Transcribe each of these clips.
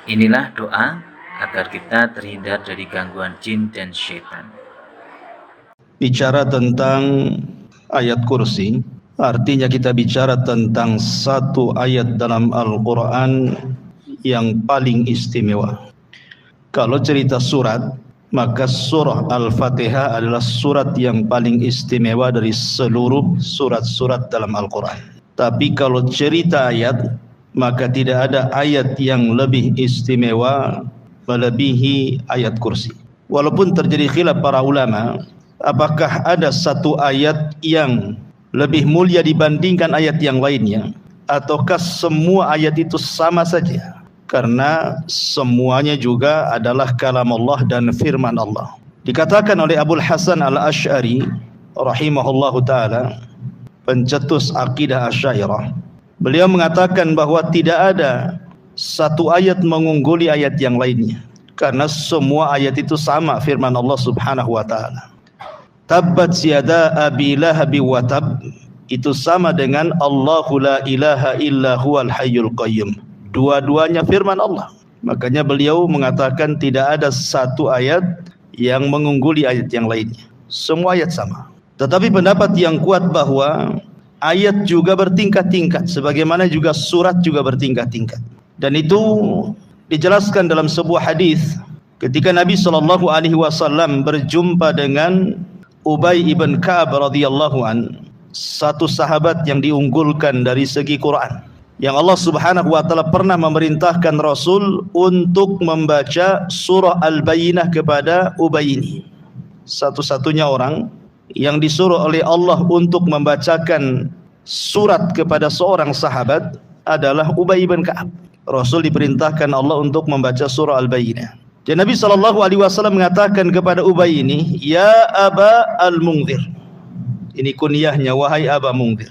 Inilah doa agar kita terhindar dari gangguan jin dan syaitan. Bicara tentang ayat kursi, artinya kita bicara tentang satu ayat dalam Al-Quran yang paling istimewa. Kalau cerita surat, maka surah Al-Fatihah adalah surat yang paling istimewa dari seluruh surat-surat dalam Al-Quran. Tapi kalau cerita ayat, maka tidak ada ayat yang lebih istimewa melebihi ayat kursi. Walaupun terjadi khilaf para ulama, apakah ada satu ayat yang lebih mulia dibandingkan ayat yang lainnya, ataukah semua ayat itu sama saja? Karena semuanya juga adalah kalam Allah dan firman Allah. Dikatakan oleh Abul Hasan Al-Asy'ari rahimahullahu ta'ala, pencetus akidah Asy'ariyah, beliau mengatakan bahwa tidak ada satu ayat mengungguli ayat yang lainnya, karena semua ayat itu sama firman Allah subhanahu wa ta'ala. Tabbat yada abi lahabi wa tab, itu sama dengan Allahu la ilaha illa huwal hayyul qayyum. Dua-duanya firman Allah. Makanya beliau mengatakan tidak ada satu ayat yang mengungguli ayat yang lainnya. Semua ayat sama. Tetapi pendapat yang kuat bahwa ayat juga bertingkat-tingkat, sebagaimana juga surat juga bertingkat-tingkat. Dan itu dijelaskan dalam sebuah hadis ketika Nabi SAW berjumpa dengan Ubay ibn Ka'ab radhiyallahu an, satu sahabat yang diunggulkan dari segi Quran, yang Allah subhanahu wa ta'ala pernah memerintahkan Rasul untuk membaca surah Al-Bayyinah kepada Ubay ini. Satu-satunya orang yang disuruh oleh Allah untuk membacakan surat kepada seorang sahabat adalah Ubay bin Ka'ab. Rasul diperintahkan Allah untuk membaca surah Al-Bayyinah. Dan Nabi SAW mengatakan kepada Ubay ini, Ya Aba Al-Mungzir. Ini kunyahnya, wahai Aba Mungzir.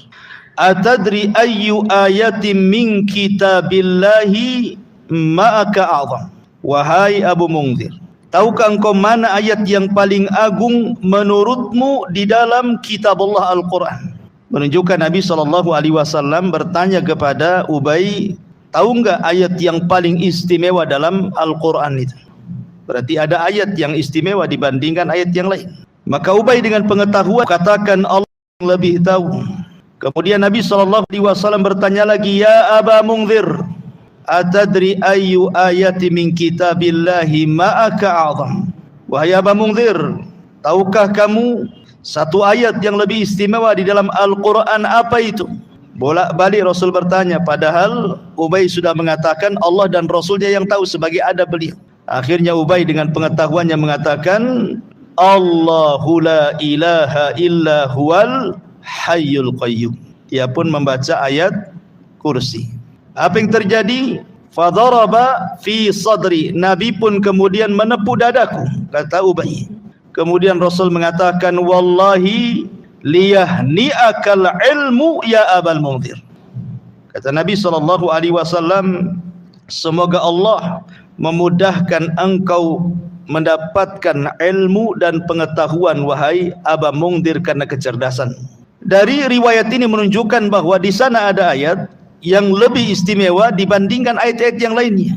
Atadri ayyu ayatin min kitabillahi ma'aka a'zam. Wahai Abu Mungzir, tahukah engkau mana ayat yang paling agung menurutmu di dalam kitab Allah Al-Quran? Menunjukkan Nabi SAW bertanya kepada Ubay, tahu enggak ayat yang paling istimewa dalam Al-Quran itu? Berarti ada ayat yang istimewa dibandingkan ayat yang lain. Maka Ubay dengan pengetahuan katakan Allah yang lebih tahu. Kemudian Nabi SAW bertanya lagi, Ya Aba Mungzir, atadri ayyu ayati min kitabillahi ma'aka a'zam. Wahai Aba Mungzir, tahukah kamu satu ayat yang lebih istimewa di dalam Al-Quran apa itu? Bolak-balik Rasul bertanya, padahal Ubay sudah mengatakan Allah dan Rasulnya yang tahu sebagai adab beliau. Akhirnya Ubay dengan pengetahuannya mengatakan, Allahu la ilaha illa huwal hayyul qayyum. Dia pun membaca ayat kursi. Apa yang terjadi? Fadaraba fi sadri. Nabi pun kemudian menepuk dadaku, kata Ubay. Kemudian Rasul mengatakan, Wallahi liyahni'akal ilmu ya Abal Mungzir. Kata Nabi SAW, semoga Allah memudahkan engkau mendapatkan ilmu dan pengetahuan wahai Aba Mungzir karena kecerdasan. Dari riwayat ini menunjukkan bahwa di sana ada ayat yang lebih istimewa dibandingkan ayat-ayat yang lainnya.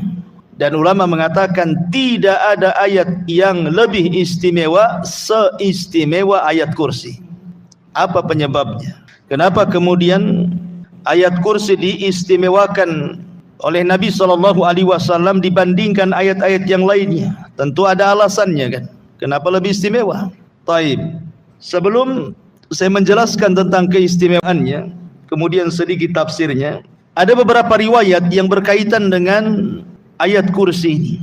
Dan ulama mengatakan tidak ada ayat yang lebih istimewa seistimewa ayat kursi. Apa penyebabnya? Kenapa kemudian ayat kursi diistimewakan oleh Nabi SAW dibandingkan ayat-ayat yang lainnya? Tentu ada alasannya kan. Kenapa lebih istimewa? Taib. Sebelum saya menjelaskan tentang keistimewaannya, kemudian sedikit tafsirnya, ada beberapa riwayat yang berkaitan dengan ayat kursi ini.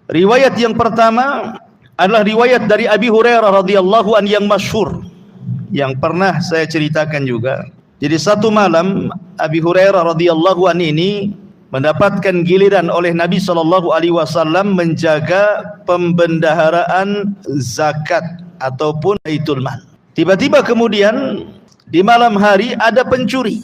Riwayat yang pertama adalah riwayat dari Abi Hurairah radhiyallahu an yang masyhur, yang pernah saya ceritakan juga. Jadi satu malam Abi Hurairah radhiyallahu an ini mendapatkan giliran oleh Nabi SAW menjaga pembendaharaan zakat ataupun baitul mal. Tiba-tiba kemudian di malam hari ada pencuri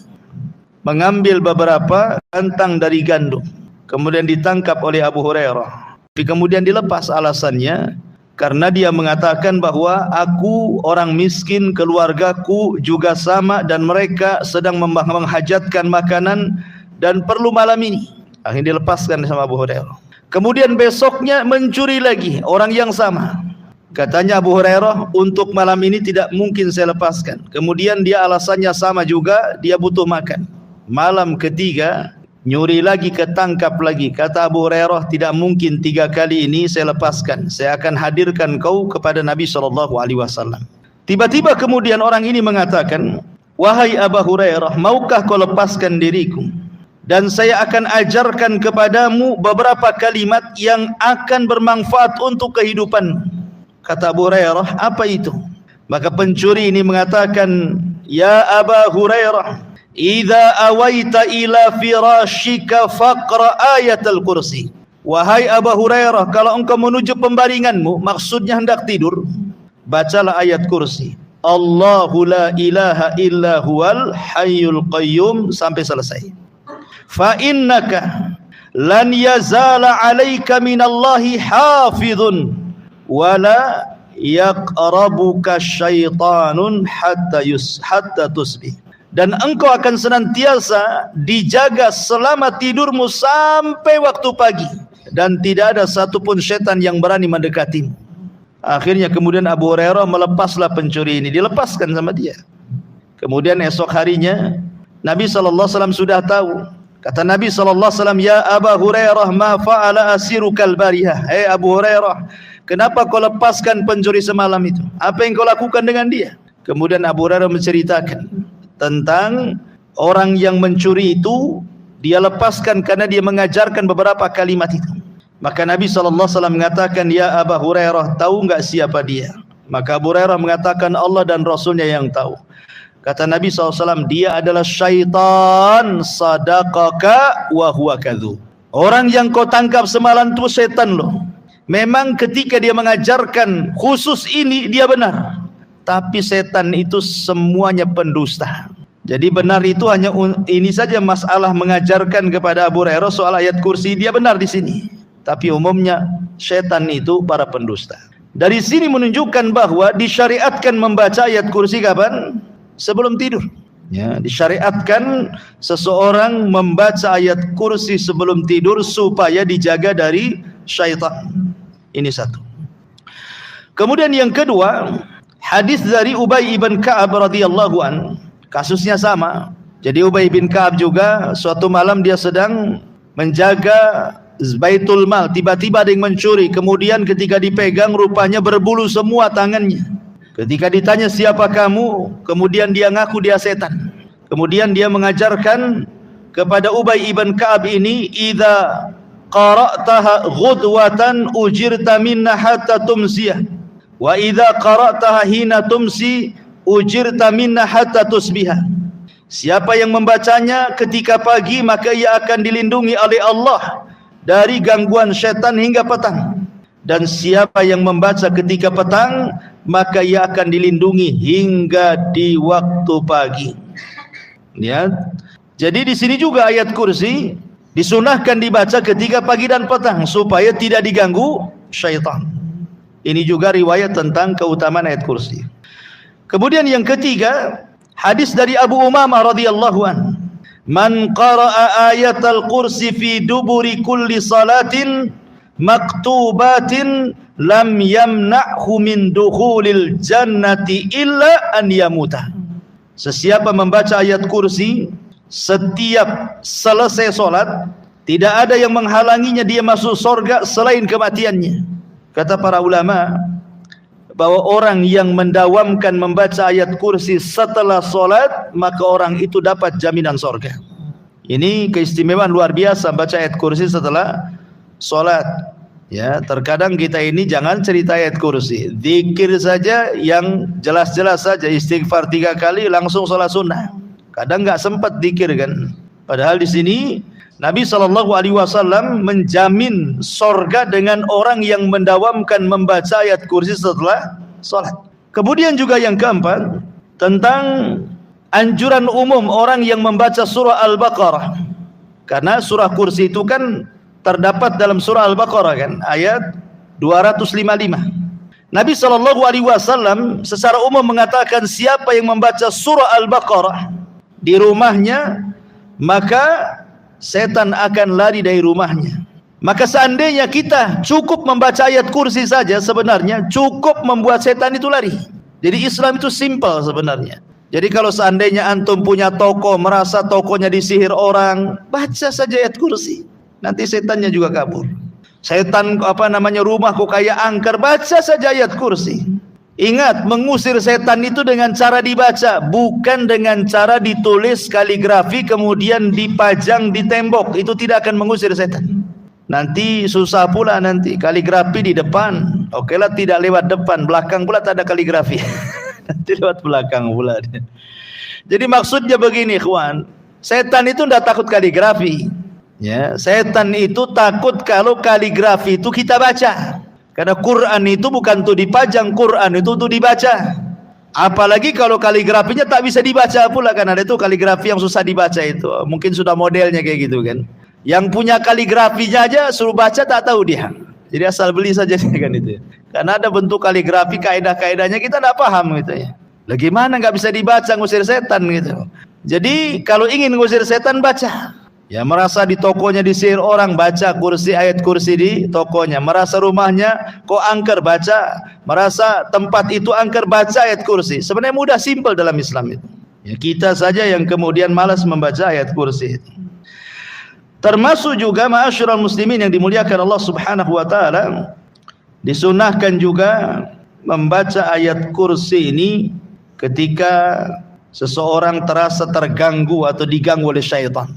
mengambil beberapa kantang dari gandum. Kemudian ditangkap oleh Abu Hurairah. Tapi kemudian dilepas, alasannya karena dia mengatakan bahwa aku orang miskin, keluargaku juga sama dan mereka sedang menghajatkan makanan dan perlu malam ini. Akhirnya dilepaskan sama Abu Hurairah. Kemudian besoknya mencuri lagi orang yang sama. Katanya Abu Hurairah, untuk malam ini tidak mungkin saya lepaskan. Kemudian dia alasannya sama juga, dia butuh makan. Malam ketiga nyuri lagi, ketangkap lagi. Kata Abu Hurairah, tidak mungkin 3 kali ini saya lepaskan. Saya akan hadirkan kau kepada Nabi SAW. Tiba-tiba kemudian orang ini mengatakan, wahai Abu Hurairah, maukah kau lepaskan diriku? Dan saya akan ajarkan kepadamu beberapa kalimat yang akan bermanfaat untuk kehidupanmu. Kata Abu Hurairah, apa itu? Maka pencuri ini mengatakan, ya Abu Hurairah, idza awaita ila firashika faqra ayatul kursi. Wahai Abu Hurairah, kalau engkau menuju pembaringanmu, maksudnya hendak tidur, bacalah ayat kursi. Allahu la ilaha illa huwal hayyul qayyum sampai selesai. Fa innaka lan yazala 'alaika minallahi hafizun wala yaqrabuka syaitanun hatta tusbih. Dan engkau akan senantiasa dijaga selama tidurmu sampai waktu pagi, dan tidak ada satupun syaitan yang berani mendekatimu. Akhirnya kemudian Abu Hurairah melepaslah pencuri ini, dilepaskan sama dia. Kemudian esok harinya Nabi SAW sudah tahu. Kata Nabi SAW, ya Abu Hurairah, ma fa'ala asirukal barihah. Hei Abu Hurairah, kenapa kau lepaskan pencuri semalam itu? Apa yang kau lakukan dengan dia? Kemudian Abu Hurairah menceritakan tentang orang yang mencuri itu, dia lepaskan karena dia mengajarkan beberapa kalimat itu. Maka Nabi SAW mengatakan, ya Abu Hurairah, tahu enggak siapa dia? Maka Abu Hurairah mengatakan, Allah dan Rasulnya yang tahu. Kata Nabi SAW, dia adalah syaitan sadaqaka wa huwa kadhub. Orang yang kau tangkap semalam itu setan loh. Memang ketika dia mengajarkan khusus ini, dia benar. Tapi setan itu semuanya pendusta. Jadi benar itu hanya ini saja, masalah mengajarkan kepada Abu Hurairah soal ayat kursi, dia benar di sini. Tapi umumnya setan itu para pendusta. Dari sini menunjukkan bahwa disyariatkan membaca ayat kursi kapan? Sebelum tidur. Ya, disyariatkan seseorang membaca ayat kursi sebelum tidur supaya dijaga dari syaitan. Ini satu. Kemudian yang kedua, hadis dari Ubay bin Ka'ab radhiyallahu an, kasusnya sama. Jadi Ubay bin Ka'ab juga suatu malam dia sedang menjaga Baitul Mal, tiba-tiba ada yang mencuri. Kemudian ketika dipegang rupanya berbulu semua tangannya. Ketika ditanya siapa kamu, kemudian dia ngaku dia setan. Kemudian dia mengajarkan kepada Ubay ibn Ka'ab ini, idza qara'taha ghudwatan ujirta minna hatta tumsiyah, wa idza qara'taha hina tumsi ujirta minna hatta tusbihah. Siapa yang membacanya ketika pagi, maka ia akan dilindungi oleh Allah dari gangguan syaitan hingga petang. Dan siapa yang membaca ketika petang, maka ia akan dilindungi hingga di waktu pagi. Ya. Jadi di sini juga ayat kursi disunahkan dibaca ketika pagi dan petang supaya tidak diganggu syaitan. Ini juga riwayat tentang keutamaan ayat kursi. Kemudian yang ketiga, hadis dari Abu Umamah radhiyallahu an, man qara'a ayatal kursi fi duburi kulli salatin maktubatin lam yamna'hu min dukhulil jannati illa an yamuta. Sesiapa membaca ayat kursi setiap selesai solat, tidak ada yang menghalanginya dia masuk surga selain kematiannya. Kata para ulama bahwa orang yang mendawamkan membaca ayat kursi setelah solat, maka orang itu dapat jaminan surga. Ini keistimewaan luar biasa baca ayat kursi setelah solat. Ya, terkadang kita ini jangan cerita ayat kursi, zikir saja yang jelas-jelas saja, istighfar 3 kali langsung sholat sunnah. Kadang nggak sempat zikir kan. Padahal di sini Nabi SAW menjamin sorga dengan orang yang mendawamkan membaca ayat kursi setelah sholat. Kemudian juga yang keempat, tentang anjuran umum orang yang membaca surah Al-Baqarah. Karena surah kursi itu kan terdapat dalam surah Al-Baqarah kan, ayat 255. Nabi SAW secara umum mengatakan siapa yang membaca surah Al-Baqarah di rumahnya, maka setan akan lari dari rumahnya. Maka seandainya kita cukup membaca ayat kursi saja, sebenarnya cukup membuat setan itu lari. Jadi Islam itu simple sebenarnya. Jadi kalau seandainya antum punya toko, merasa tokonya disihir orang, baca saja ayat kursi. Nanti setannya juga kabur. Setan rumah kok kayak angker, baca saja ayat kursi. Ingat, mengusir setan itu dengan cara dibaca, bukan dengan cara ditulis kaligrafi kemudian dipajang di tembok. Itu tidak akan mengusir setan. Nanti susah pula nanti kaligrafi di depan. Oke lah, tidak lewat depan, belakang pula tak ada kaligrafi. Nanti lewat belakang pula. Jadi maksudnya begini, ikhwan, setan itu tidak takut kaligrafi. Ya, setan itu takut kalau kaligrafi itu kita baca. Karena Quran itu bukan untuk dipajang, Quran itu untuk dibaca. Apalagi kalau kaligrafinya tak bisa dibaca pula, kan ada itu kaligrafi yang susah dibaca itu. Mungkin sudah modelnya kayak gitu kan. Yang punya kaligrafinya aja suruh baca tak tahu dia. Jadi asal beli saja kan itu. Karena ada bentuk kaligrafi, kaidah-kaidahnya kita tidak paham gitu ya. Bagaimana nggak bisa dibaca ngusir setan gitu. Jadi kalau ingin ngusir setan baca. Ya, merasa di tokonya disihir orang, baca kursi, ayat kursi di tokonya. Merasa rumahnya kok angker, baca. Merasa tempat itu angker, baca ayat kursi. Sebenarnya mudah, simpel dalam Islam itu. Ya, kita saja yang kemudian malas membaca ayat kursi itu. Termasuk juga ma'asyiral muslimin yang dimuliakan Allah Subhanahu wa taala, disunahkan juga membaca ayat kursi ini ketika seseorang terasa terganggu atau diganggu oleh syaitan.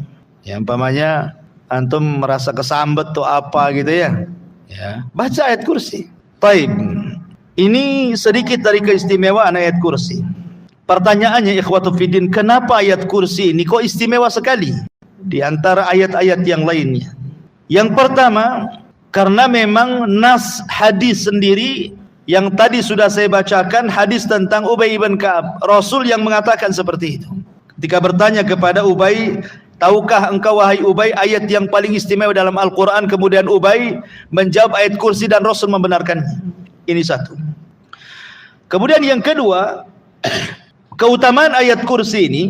Ya, umpamanya antum merasa kesambet atau apa gitu ya. Ya, baca ayat kursi. Baik. Ini sedikit dari keistimewaan ayat kursi. Pertanyaannya ikhwatu fiddin, kenapa ayat kursi ini kok istimewa sekali di antara ayat-ayat yang lainnya? Yang pertama, karena memang nas hadis sendiri yang tadi sudah saya bacakan, hadis tentang Ubay bin Ka'ab. Rasul yang mengatakan seperti itu. Ketika bertanya kepada Ubay, tahukah engkau wahai Ubay ayat yang paling istimewa dalam Al-Quran? Kemudian Ubay menjawab ayat kursi dan Rasul membenarkannya. Ini satu. Kemudian yang kedua, keutamaan ayat kursi ini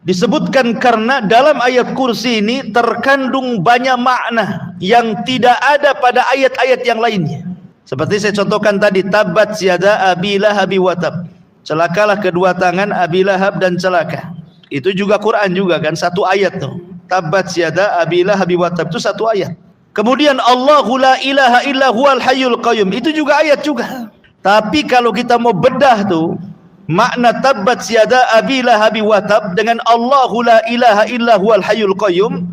disebutkan karena dalam ayat kursi ini terkandung banyak makna yang tidak ada pada ayat-ayat yang lainnya. Seperti saya contohkan tadi, tabat yada abi lahabi wa tab. Celakalah kedua tangan Abi Lahab dan celaka. Itu juga Quran juga kan, satu ayat tuh. Tabat yada abi lahabi wa tab, itu satu ayat. Kemudian Allahu la ilaha illa huwal hayyul qayyum, itu juga ayat juga. Tapi kalau kita mau bedah tuh makna tabat yada abi lahabi wa tab dengan Allahu la ilaha illa huwal hayyul qayyum,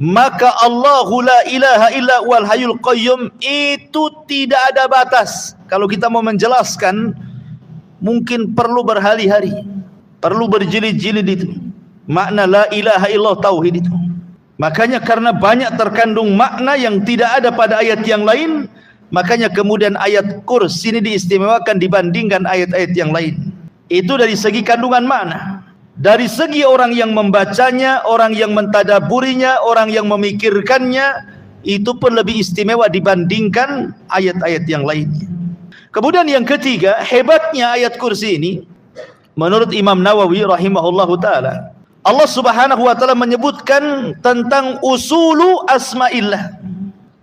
maka Allahu la ilaha illa huwal hayyul qayyum itu tidak ada batas. Kalau kita mau menjelaskan mungkin perlu berhari-hari, perlu berjilid-jilid itu makna la ilaha illallah, tauhid itu. Makanya karena banyak terkandung makna yang tidak ada pada ayat yang lain, makanya kemudian ayat kursi ini diistimewakan dibandingkan ayat-ayat yang lain. Itu dari segi kandungan makna. Dari segi orang yang membacanya, orang yang mentadaburinya, orang yang memikirkannya, itu pun lebih istimewa dibandingkan ayat-ayat yang lainnya. Kemudian yang ketiga, hebatnya ayat kursi ini menurut Imam Nawawi rahimahullahu taala, Allah Subhanahu wa taala menyebutkan tentang usulu asmaillah,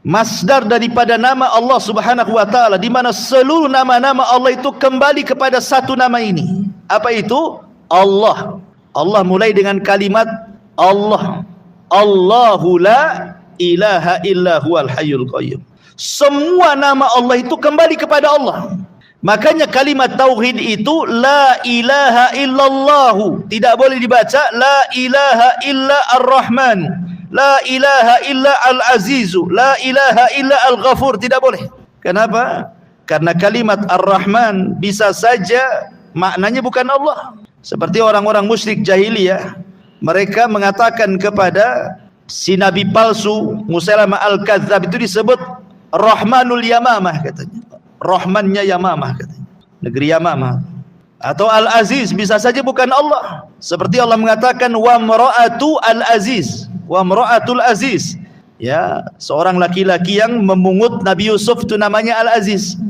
masdar daripada nama Allah Subhanahu wa taala, di mana seluruh nama-nama Allah itu kembali kepada satu nama ini. Apa itu? Allah. Allah mulai dengan kalimat Allah. Allahu la ilaha illa huwal hayyul qayyum. Semua nama Allah itu kembali kepada Allah. Makanya kalimat tauhid itu la ilaha illallahu, tidak boleh dibaca la ilaha illa ar-Rahman, la ilaha illa al-Azizu, la ilaha illa al-Ghafur, tidak boleh. Kenapa? Karena kalimat ar-Rahman bisa saja maknanya bukan Allah. Seperti orang-orang musyrik jahiliyah, mereka mengatakan kepada si nabi palsu Musailamah al-Kadzdzab itu disebut Rahmanul Yamamah katanya. Rahmannya Yamamah katanya, negeri Yamamah. Atau Al-Aziz bisa saja bukan Allah. Seperti Allah mengatakan wa mra'atu al-Aziz, wa mra'atul Aziz. Ya, seorang laki-laki yang memungut Nabi Yusuf itu namanya Al-Aziz.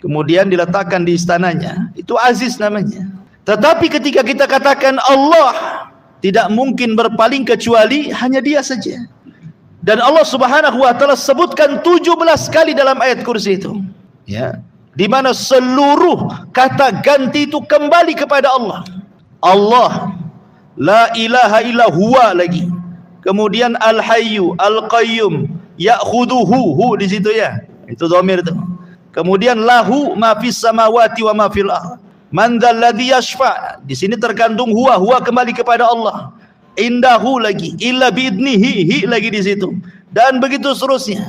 Kemudian diletakkan di istananya. Itu Aziz namanya. Tetapi ketika kita katakan Allah, tidak mungkin berpaling kecuali hanya Dia saja. Dan Allah Subhanahu wa taala sebutkan 17 kali dalam ayat kursi itu. Ya, di mana seluruh kata ganti itu kembali kepada Allah. Allah, la ilaha illa huwa lagi. Kemudian al-hayyu, al-qayyum, ya'khuduhu, hu di situ ya. Itu dhamir itu. Kemudian lahu ma fis samawati wa ma fil ardh. Man dzal ladzi yashfa'. Di sini terkandung huwa, huwa kembali kepada Allah. Indahu lagi, illa biidnihi, hi lagi di situ. Dan begitu seterusnya.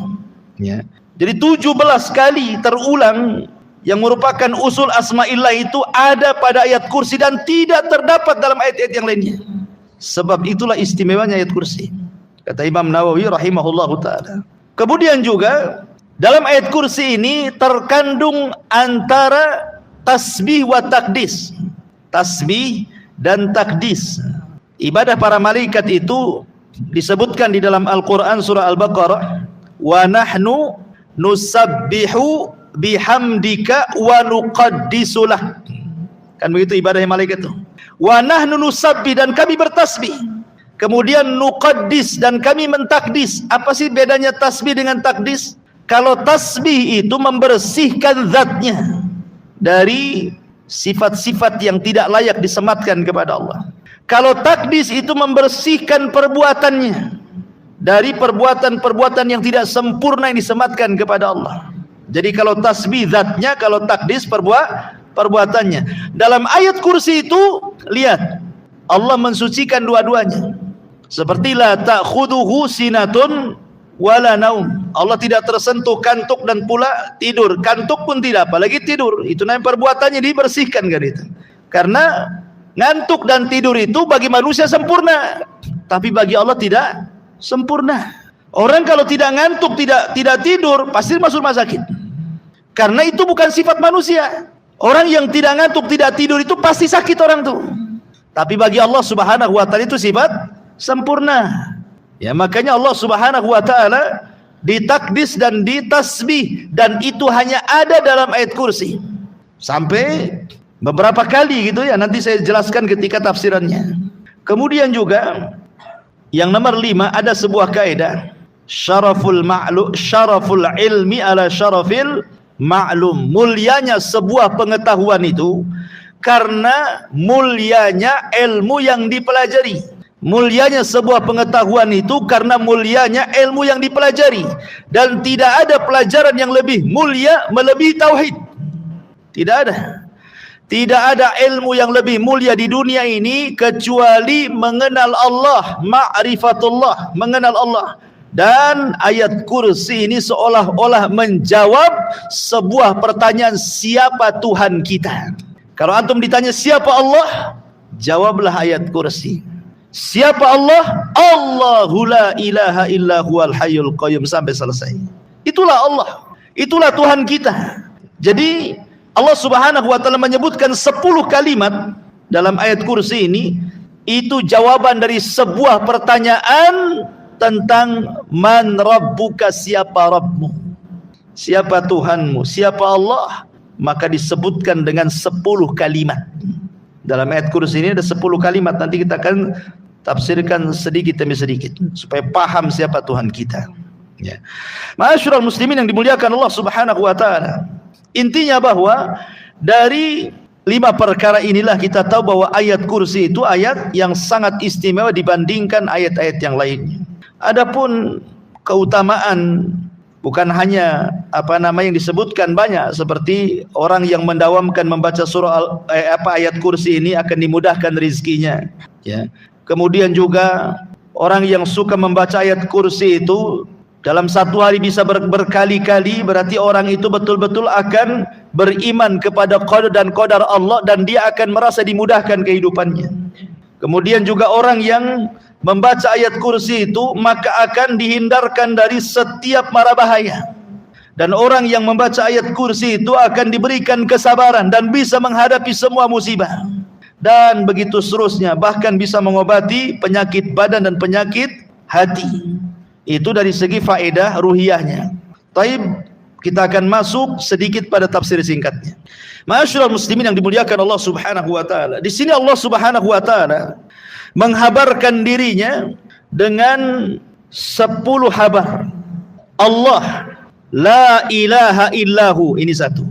Ya. Jadi 17 kali terulang yang merupakan usul asma'illah itu ada pada ayat kursi dan tidak terdapat dalam ayat-ayat yang lainnya. Sebab itulah istimewanya ayat kursi. Kata Imam Nawawi rahimahullahu ta'ala. Kemudian juga dalam ayat kursi ini terkandung antara tasbih wa takdis. Tasbih dan takdis. Ibadah para malaikat itu disebutkan di dalam Al-Quran surah Al-Baqarah, wa nahnu nusabbihu bihamdika wa nuqaddisulah. Kan begitu ibadah malaikat itu. Wa nahnu nusabbih, dan kami bertasbih. Kemudian nuqaddis, dan kami mentakdis. Apa sih bedanya tasbih dengan takdis? Kalau tasbih itu membersihkan zatnya dari sifat-sifat yang tidak layak disematkan kepada Allah. Kalau takdis itu membersihkan perbuatannya dari perbuatan-perbuatan yang tidak sempurna yang disematkan kepada Allah. Jadi kalau tasbih zatnya, kalau takdis perbuatannya. Dalam ayat kursi itu lihat, Allah mensucikan dua-duanya. Seperti la ta'khuduhu sinatun wala naum. Allah tidak tersentuh kantuk dan pula tidur. Kantuk pun tidak, apalagi tidur. Itu namanya perbuatannya dibersihkan kan itu. Karena ngantuk dan tidur itu bagi manusia sempurna, tapi bagi Allah tidak sempurna. Orang kalau tidak ngantuk, tidak tidur, pasti masuk rumah sakit. Karena itu bukan sifat manusia. Orang yang tidak ngantuk, tidak tidur itu pasti sakit orang tuh. Tapi bagi Allah Subhanahu wa taala itu sifat sempurna. Ya, makanya Allah Subhanahu wa taala ditakdis dan ditasbih, dan itu hanya ada dalam ayat kursi. Sampai beberapa kali gitu ya, nanti saya jelaskan ketika tafsirannya. Kemudian juga yang nomor 5 ada sebuah kaidah, syaraful ilmi ala syarafil ma'lum. Mulianya sebuah pengetahuan itu karena mulianya ilmu yang dipelajari. Mulianya sebuah pengetahuan itu karena mulianya ilmu yang dipelajari, dan tidak ada pelajaran yang lebih mulia melebihi tauhid. Tidak ada. Tidak ada ilmu yang lebih mulia di dunia ini kecuali mengenal Allah, ma'rifatullah, mengenal Allah. Dan ayat kursi ini seolah-olah menjawab sebuah pertanyaan, siapa Tuhan kita? Kalau antum ditanya siapa Allah, jawablah ayat kursi. Siapa Allah? Allahu la ilaha illa huwal hayyul qayyum, sampai selesai. Itulah Allah. Itulah Tuhan kita. Jadi Allah Subhanahu wa taala menyebutkan 10 kalimat dalam ayat kursi ini, itu jawaban dari sebuah pertanyaan tentang man rabbuka, siapa Rabbmu, siapa Tuhanmu, siapa Allah. Maka disebutkan dengan 10 kalimat. Dalam ayat kursi ini ada 10 kalimat, nanti kita akan tafsirkan sedikit demi sedikit supaya paham siapa Tuhan kita. Ya. Ma'asyiral muslimin yang dimuliakan Allah Subhanahu wa taala. Intinya bahwa dari 5 perkara inilah kita tahu bahwa ayat kursi itu ayat yang sangat istimewa dibandingkan ayat-ayat yang lainnya. Adapun keutamaan, bukan hanya yang disebutkan banyak, seperti orang yang mendawamkan membaca surah ayat kursi ini akan dimudahkan rezekinya. Ya. Kemudian juga orang yang suka membaca ayat kursi itu dalam satu hari bisa berkali-kali, berarti orang itu betul-betul akan beriman kepada qadar dan qadar Allah, dan dia akan merasa dimudahkan kehidupannya. Kemudian juga orang yang membaca ayat kursi itu maka akan dihindarkan dari setiap mara bahaya. Dan orang yang membaca ayat kursi itu akan diberikan kesabaran dan bisa menghadapi semua musibah. Dan begitu seterusnya, bahkan bisa mengobati penyakit badan dan penyakit hati. Itu dari segi faedah ruhiyahnya. Taib, kita akan masuk sedikit pada tafsir singkatnya. Ma'asyiral muslimin yang dimuliakan Allah Subhanahu wa taala. Di sini Allah Subhanahu wa taala menghabarkan dirinya dengan 10 habar. Allah la ilaha illahu, ini satu.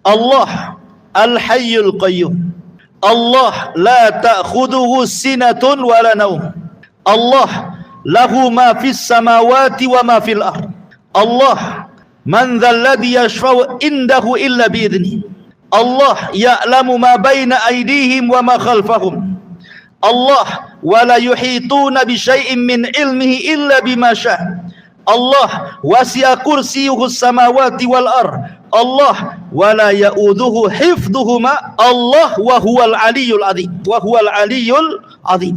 Allah al-hayyul qayyum. Allah la ta'khudhuhu sinatun wala naum. Allah lahu ma fis samawati wa ma fil ard. Allah man dhal ladzi yashfa'u indahu illa bi idzni. Allah ya'lamu ma baina aydihim wa ma khalfahum. Allah wa la yuhituna bi syai'in min ilmihi illa bima syaa. Allah wasi'a kursiyyuhu samawati wal ard. Allah wa la ya'udhuhu hifdhuhuma. Allah wa huwal aliyyul azim. Wa huwal aliyyul azim.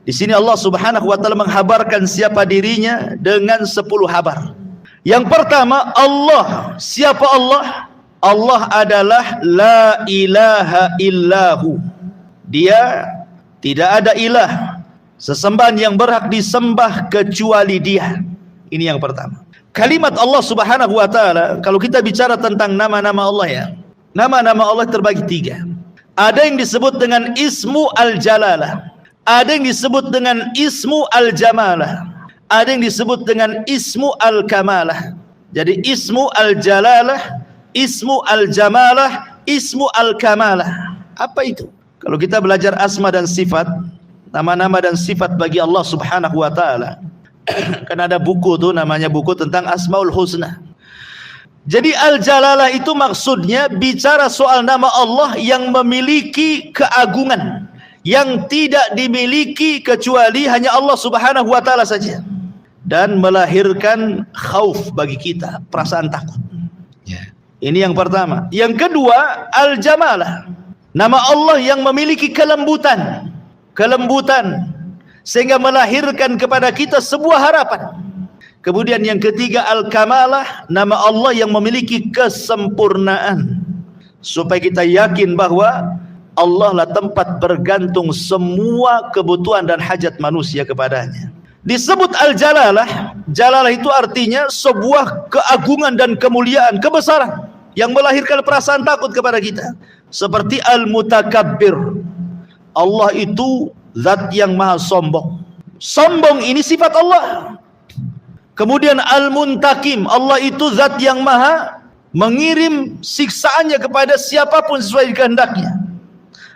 Di sini Allah Subhanahu wa taala menghabarkan siapa dirinya dengan 10 habar. Yang pertama, Allah. Siapa Allah? Allah adalah la ilaha illahu. Dia tidak ada ilah sesembahan yang berhak disembah kecuali Dia. Ini yang pertama. Kalimat Allah Subhanahu wa taala, kalau kita bicara tentang nama-nama Allah ya, nama-nama Allah terbagi 3. Ada yang disebut dengan Ismu Al-Jalalah, ada yang disebut dengan Ismu Al-Jamalah, ada yang disebut dengan Ismu Al-Kamalah. Jadi Ismu Al-Jalalah, Ismu Al-Jamalah, Ismu Al-Kamalah. Apa itu? Kalau kita belajar asma dan sifat, nama-nama dan sifat bagi Allah Subhanahu wa taala, kan ada buku tuh namanya buku tentang Asmaul Husna. Jadi Al-Jalalah itu maksudnya bicara soal nama Allah yang memiliki keagungan yang tidak dimiliki kecuali hanya Allah Subhanahu wa taala saja, dan melahirkan khauf bagi kita, perasaan takut. Ini yang pertama. Yang kedua, Al-Jamalah, nama Allah yang memiliki kelembutan sehingga melahirkan kepada kita sebuah harapan. Kemudian yang ketiga, Al-Kamalah, nama Allah yang memiliki kesempurnaan, supaya kita yakin bahwa Allah lah tempat bergantung semua kebutuhan dan hajat manusia kepadanya. Disebut Al-Jalalah, Jalalah itu artinya sebuah keagungan dan kemuliaan, kebesaran yang melahirkan perasaan takut kepada kita. Seperti Al-Mutakabbir, Allah itu zat yang maha sombong. Sombong ini sifat Allah. Kemudian Al-Muntakim, Allah itu zat yang maha mengirim siksaannya kepada siapapun sesuai kehendaknya.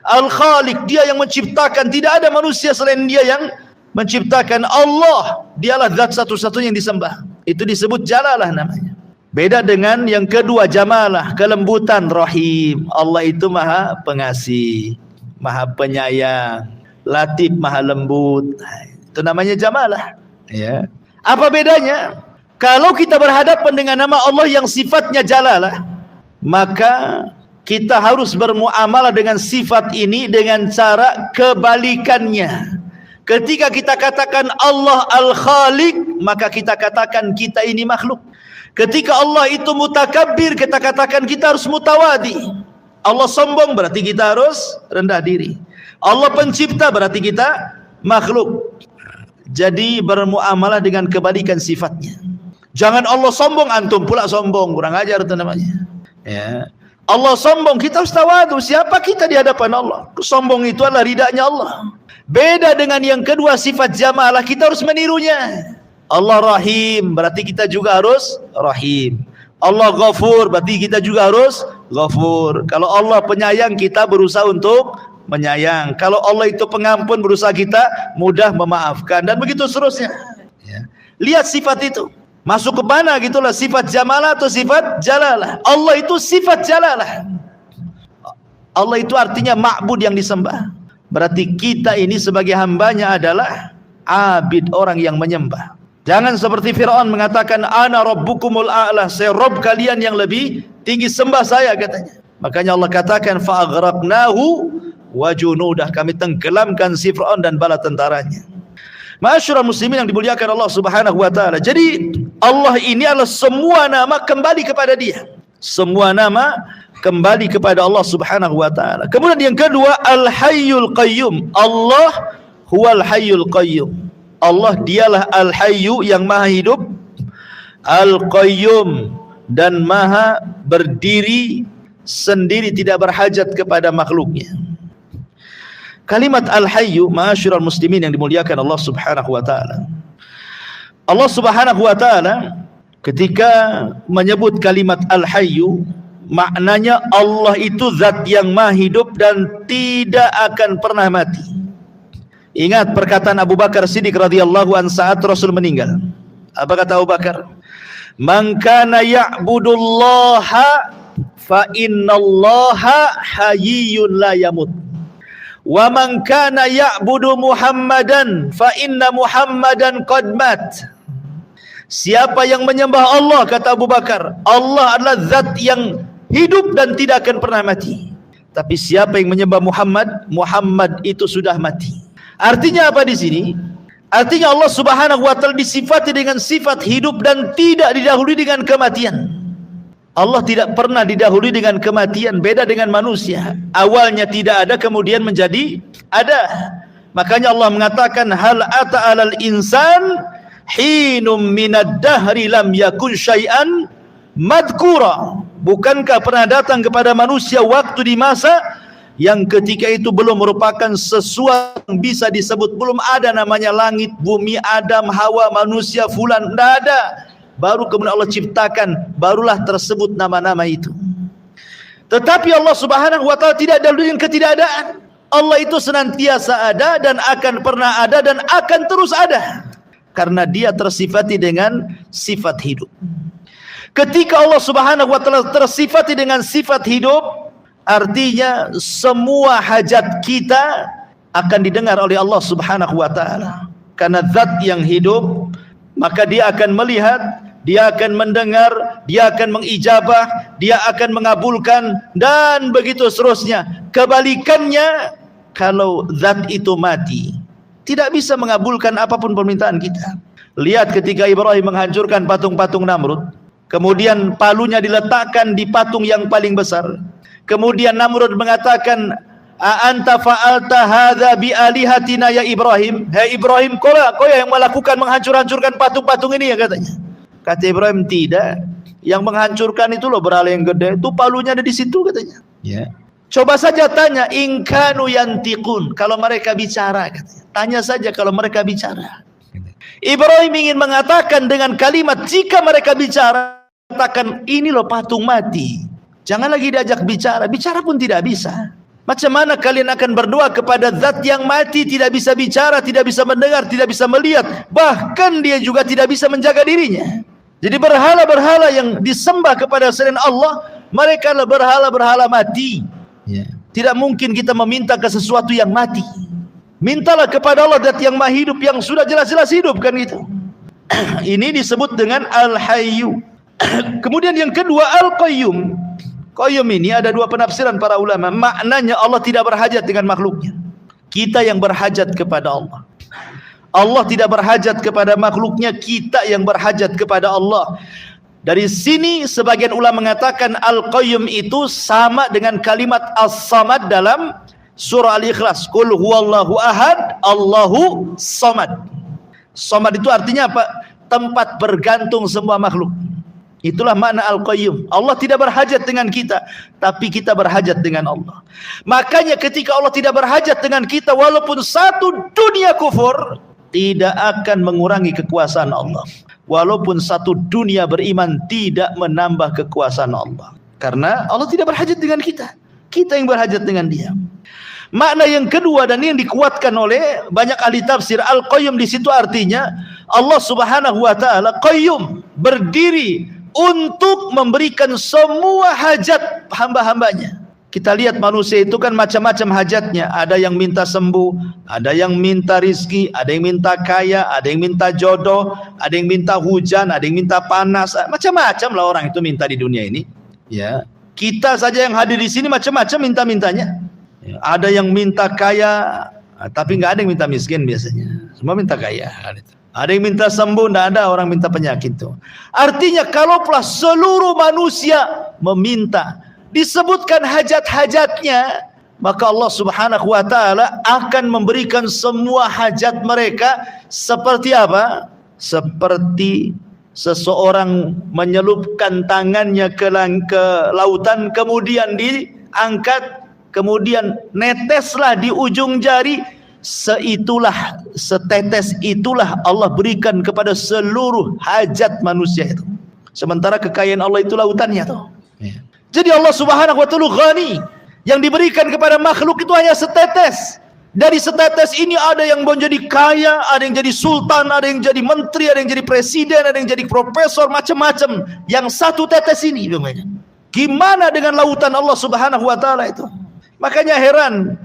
Al-Khaliq, Dia yang menciptakan, tidak ada manusia selain Dia yang menciptakan. Allah, Dialah zat satu-satunya yang disembah. Itu disebut Jalalah namanya. Beda dengan yang kedua, Jamalah, kelembutan, Rahim. Allah itu maha pengasih, maha penyayang, Latif, maha lembut. Itu namanya Jamalah. Ya. Apa bedanya? Kalau kita berhadapan dengan nama Allah yang sifatnya Jalalah, maka kita harus bermuamalah dengan sifat ini dengan cara kebalikannya. Ketika kita katakan Allah Al-Khaliq, maka kita katakan kita ini makhluk. Ketika Allah itu Mutakabbir, kita katakan kita harus mutawadi. Allah sombong, berarti kita harus rendah diri. Allah pencipta, berarti kita makhluk. Jadi bermuamalah dengan kebalikan sifatnya. Jangan Allah sombong, antum pula sombong, kurang ajar itu namanya. Ya. Allah sombong, kita harus tawadu. Siapa kita di hadapan Allah? Sombong itu adalah ridanya Allah. Beda dengan yang kedua, sifat Jamalah, kita harus menirunya. Allah Rahim, berarti kita juga harus Rahim. Allah Ghafur, berarti kita juga harus Ghafur. Kalau Allah penyayang, kita berusaha untuk menyayang. Kalau Allah itu pengampun, berusaha kita mudah memaafkan, dan begitu seterusnya. Ya. Lihat sifat itu. Masuk ke mana gitulah, sifat Jamalah atau sifat Jalalah. Allah itu sifat Jalalah. Allah itu artinya ma'bud, yang disembah. Berarti kita ini sebagai hambanya adalah abid, orang yang menyembah. Jangan seperti Fir'aun mengatakan ana rabbukumul a'la, saya Rabb kalian yang lebih tinggi, sembah saya katanya. Makanya Allah katakan fa'aghraqnahu wa junudah, kami tenggelamkan si Fir'aun dan bala tentaranya. Ma'asyiral muslimin yang dimuliakan Allah Subhanahu wa taala. Jadi Allah ini adalah semua nama kembali kepada Dia. Semua nama kembali kepada Allah Subhanahu wa taala. Kemudian yang kedua, Al-Hayyul Qayyum. Allah huwal Hayyul Qayyum. Allah Dialah Al-Hayyu, yang maha hidup, Al-Qayyum, dan maha berdiri sendiri, tidak berhajat kepada makhluknya. Kalimat Al-Hayyu, ma'asyiral muslimin yang dimuliakan Allah Subhanahu wa taala, Allah Subhanahu wa taala ketika menyebut kalimat Al-Hayyu, maknanya Allah itu zat yang maha hidup dan tidak akan pernah mati. Ingat perkataan Abu Bakar Siddiq radhiyallahu an saat Rasul meninggal. Apa kata Abu Bakar? Man kana ya'budullaha fa innallaha hayyun la yamut. Wa man kana ya'budu Muhammadan fa inna Muhammadan qad mat. Siapa yang menyembah Allah, kata Abu Bakar, Allah adalah zat yang hidup dan tidak akan pernah mati. Tapi siapa yang menyembah Muhammad, Muhammad itu sudah mati. Artinya apa di sini? Artinya Allah Subhanahu wa taala disifati dengan sifat hidup dan tidak didahului dengan kematian. Allah tidak pernah didahului dengan kematian, beda dengan manusia. Awalnya tidak ada, kemudian menjadi ada. Makanya Allah mengatakan hal ata 'alal insan hinum minad dahri lam yakun syai'an madhkura. Bukankah pernah datang kepada manusia waktu di masa yang ketika itu belum merupakan sesuatu yang bisa disebut, belum ada namanya langit, bumi, Adam, Hawa, manusia, fulan, tidak ada. Baru kemudian Allah ciptakan, barulah tersebut nama-nama itu. Tetapi Allah Subhanahu wa taala tidak ada dengan ketidakadaan. Allah itu senantiasa ada dan akan pernah ada dan akan terus ada. Karena dia tersifati dengan sifat hidup. Ketika Allah Subhanahu wa taala tersifati dengan sifat hidup, artinya semua hajat kita akan didengar oleh Allah Subhanahu wa taala. Karena zat yang hidup, maka dia akan melihat, dia akan mendengar, dia akan mengijabah, dia akan mengabulkan, dan begitu seterusnya. Kebalikannya, kalau zat itu mati, tidak bisa mengabulkan apapun permintaan kita. Lihat ketika Ibrahim menghancurkan patung-patung Namrud, kemudian palunya diletakkan di patung yang paling besar. Kemudian Namrud mengatakan, a'anta fa'alta hadza bi alihatina ya Ibrahim. Hai Ibrahim, kau yang melakukan menghancur-hancurkan patung-patung ini ya, katanya. Kata Ibrahim, tidak. Yang menghancurkan itu loh berhala yang gede, itu palunya ada di situ, katanya. Ya. Coba saja tanya, in kanu yantiqun, kalau mereka bicara, katanya. Tanya saja kalau mereka bicara. Ibrahim ingin mengatakan dengan kalimat, jika mereka bicara, katakan ini loh patung mati. Jangan lagi diajak bicara, bicara pun tidak bisa. Macam mana kalian akan berdoa kepada zat yang mati, tidak bisa bicara, tidak bisa mendengar, tidak bisa melihat, bahkan dia juga tidak bisa menjaga dirinya. Jadi berhala-berhala yang disembah kepada selain Allah, mereka adalah berhala-berhala mati. Tidak mungkin kita meminta ke sesuatu yang mati. Mintalah kepada Allah zat yang maha hidup, yang sudah jelas-jelas hidup, kan gitu. Ini disebut dengan Al-Hayyu. Kemudian yang kedua, Al-Qayyum. Qayyum ini ada dua penafsiran para ulama. Maknanya Allah tidak berhajat dengan makhluknya. Kita yang berhajat kepada Allah. Allah tidak berhajat kepada makhluknya, kita yang berhajat kepada Allah. Dari sini sebagian ulama mengatakan Al-Qayyum itu sama dengan kalimat As-Samad dalam surah Al-Ikhlas. Qul huwallahu ahad, Allahu samad. Samad itu artinya apa? Tempat bergantung semua makhluk. Itulah makna Al-Qayyum. Allah tidak berhajat dengan kita, tapi kita berhajat dengan Allah. Makanya ketika Allah tidak berhajat dengan kita, walaupun satu dunia kufur, tidak akan mengurangi kekuasaan Allah. Walaupun satu dunia beriman, tidak menambah kekuasaan Allah. Karena Allah tidak berhajat dengan kita, kita yang berhajat dengan dia. Makna yang kedua, dan yang dikuatkan oleh banyak ahli tafsir, Al-Qayyum di situ artinya Allah Subhanahu wa taala Qayyum, berdiri untuk memberikan semua hajat hamba-hambanya. Kita lihat manusia itu kan macam-macam hajatnya. Ada yang minta sembuh, ada yang minta rizki, ada yang minta kaya, ada yang minta jodoh, ada yang minta hujan, ada yang minta panas. Macam-macam lah orang itu minta di dunia ini. Ya, kita saja yang hadir di sini macam-macam minta-mintanya. Ya, ada yang minta kaya, tapi nggak ada yang minta miskin biasanya. Semua minta kaya. Ada yang minta sembuh, tidak ada orang minta penyakit itu. Artinya kalaulah seluruh manusia meminta, disebutkan hajat-hajatnya, maka Allah Subhanahu wa taala akan memberikan semua hajat mereka. Seperti apa? Seperti seseorang menyelupkan tangannya ke lautan, kemudian diangkat, kemudian neteslah di ujung jari setetes itulah Allah berikan kepada seluruh hajat manusia itu. Sementara kekayaan Allah itu lautannya tuh. Jadi Allah Subhanahu wa taala ghani. Yang diberikan kepada makhluk itu hanya setetes. Dari setetes ini ada yang menjadi kaya, ada yang jadi sultan, ada yang jadi menteri, ada yang jadi presiden, ada yang jadi profesor, macam-macam. Yang satu tetes ini. Gimana dengan lautan Allah Subhanahu wa taala itu? Makanya heran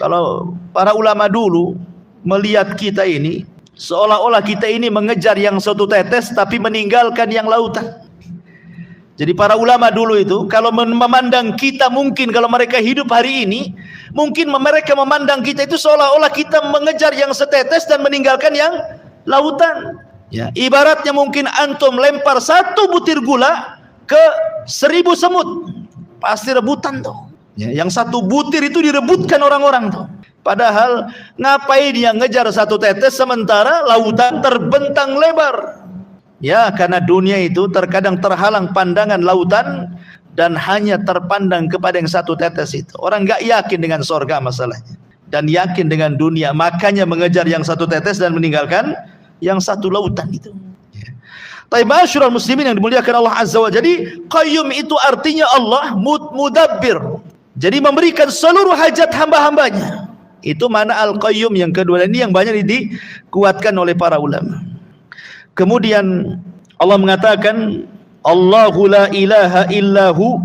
kalau para ulama dulu melihat kita ini seolah-olah kita ini mengejar yang satu tetes tapi meninggalkan yang lautan. Jadi para ulama dulu itu kalau memandang kita, mungkin kalau mereka hidup hari ini, mungkin mereka memandang kita itu seolah-olah kita mengejar yang setetes dan meninggalkan yang lautan. Ya, ibaratnya mungkin antum lempar satu butir gula ke 1000 semut, pasti rebutan tuh. Ya, yang satu butir itu direbutkan orang-orang tuh. Padahal ngapain dia ngejar satu tetes sementara lautan terbentang lebar. Ya, karena dunia itu terkadang terhalang pandangan lautan dan hanya terpandang kepada yang satu tetes itu. Orang nggak yakin dengan sorga masalahnya dan yakin dengan dunia, makanya mengejar yang satu tetes dan meninggalkan yang satu lautan itu. Tapi ma'asyiral muslimin yang dimuliakan Allah Azza wa Jalla, jadi qayyum itu artinya Allah mudabbir. Jadi memberikan seluruh hajat hamba-hambanya. Itu mana al-qayyum yang kedua. Dan ini yang banyak dikuatkan oleh para ulama. Kemudian Allah mengatakan Allahu la ilaha illahu.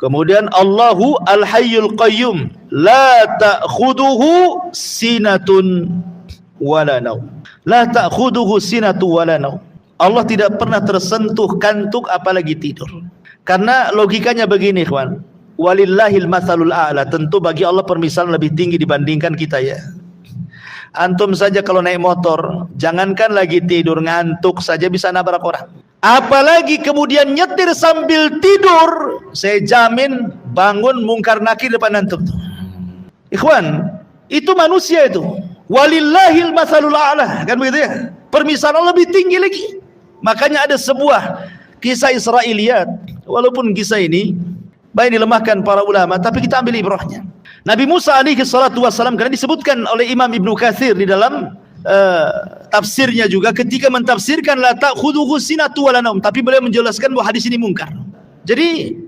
Kemudian Allahu al-hayyul qayyum la ta'khuduhu sinatun wala naum. La ta'khuduhu sinatu wala naum. Allah tidak pernah tersentuh kantuk apalagi tidur. Karena logikanya begini, ikhwan. Walillahil matsalul a'la. Tentu bagi Allah permisalan lebih tinggi dibandingkan kita ya. Antum saja kalau naik motor, jangankan lagi tidur, ngantuk saja bisa nabrak orang. Apalagi kemudian nyetir sambil tidur, saya jamin bangun mungkar nakir depan antum. Ikhwan, itu manusia itu. Walillahil matsalul a'la, kan begitu ya? Permisalan lebih tinggi lagi. Makanya ada sebuah kisah Israiliyat, walaupun kisah ini baik dilemahkan para ulama, tapi kita ambil ibrahnya. Nabi Musa alaihi salatu wassalam, karena disebutkan oleh Imam Ibnu Katsir di dalam tafsirnya juga, ketika mentafsirkan la ta'khudhuhu sinatu wala naum, tapi beliau menjelaskan bahwa hadis ini mungkar. Jadi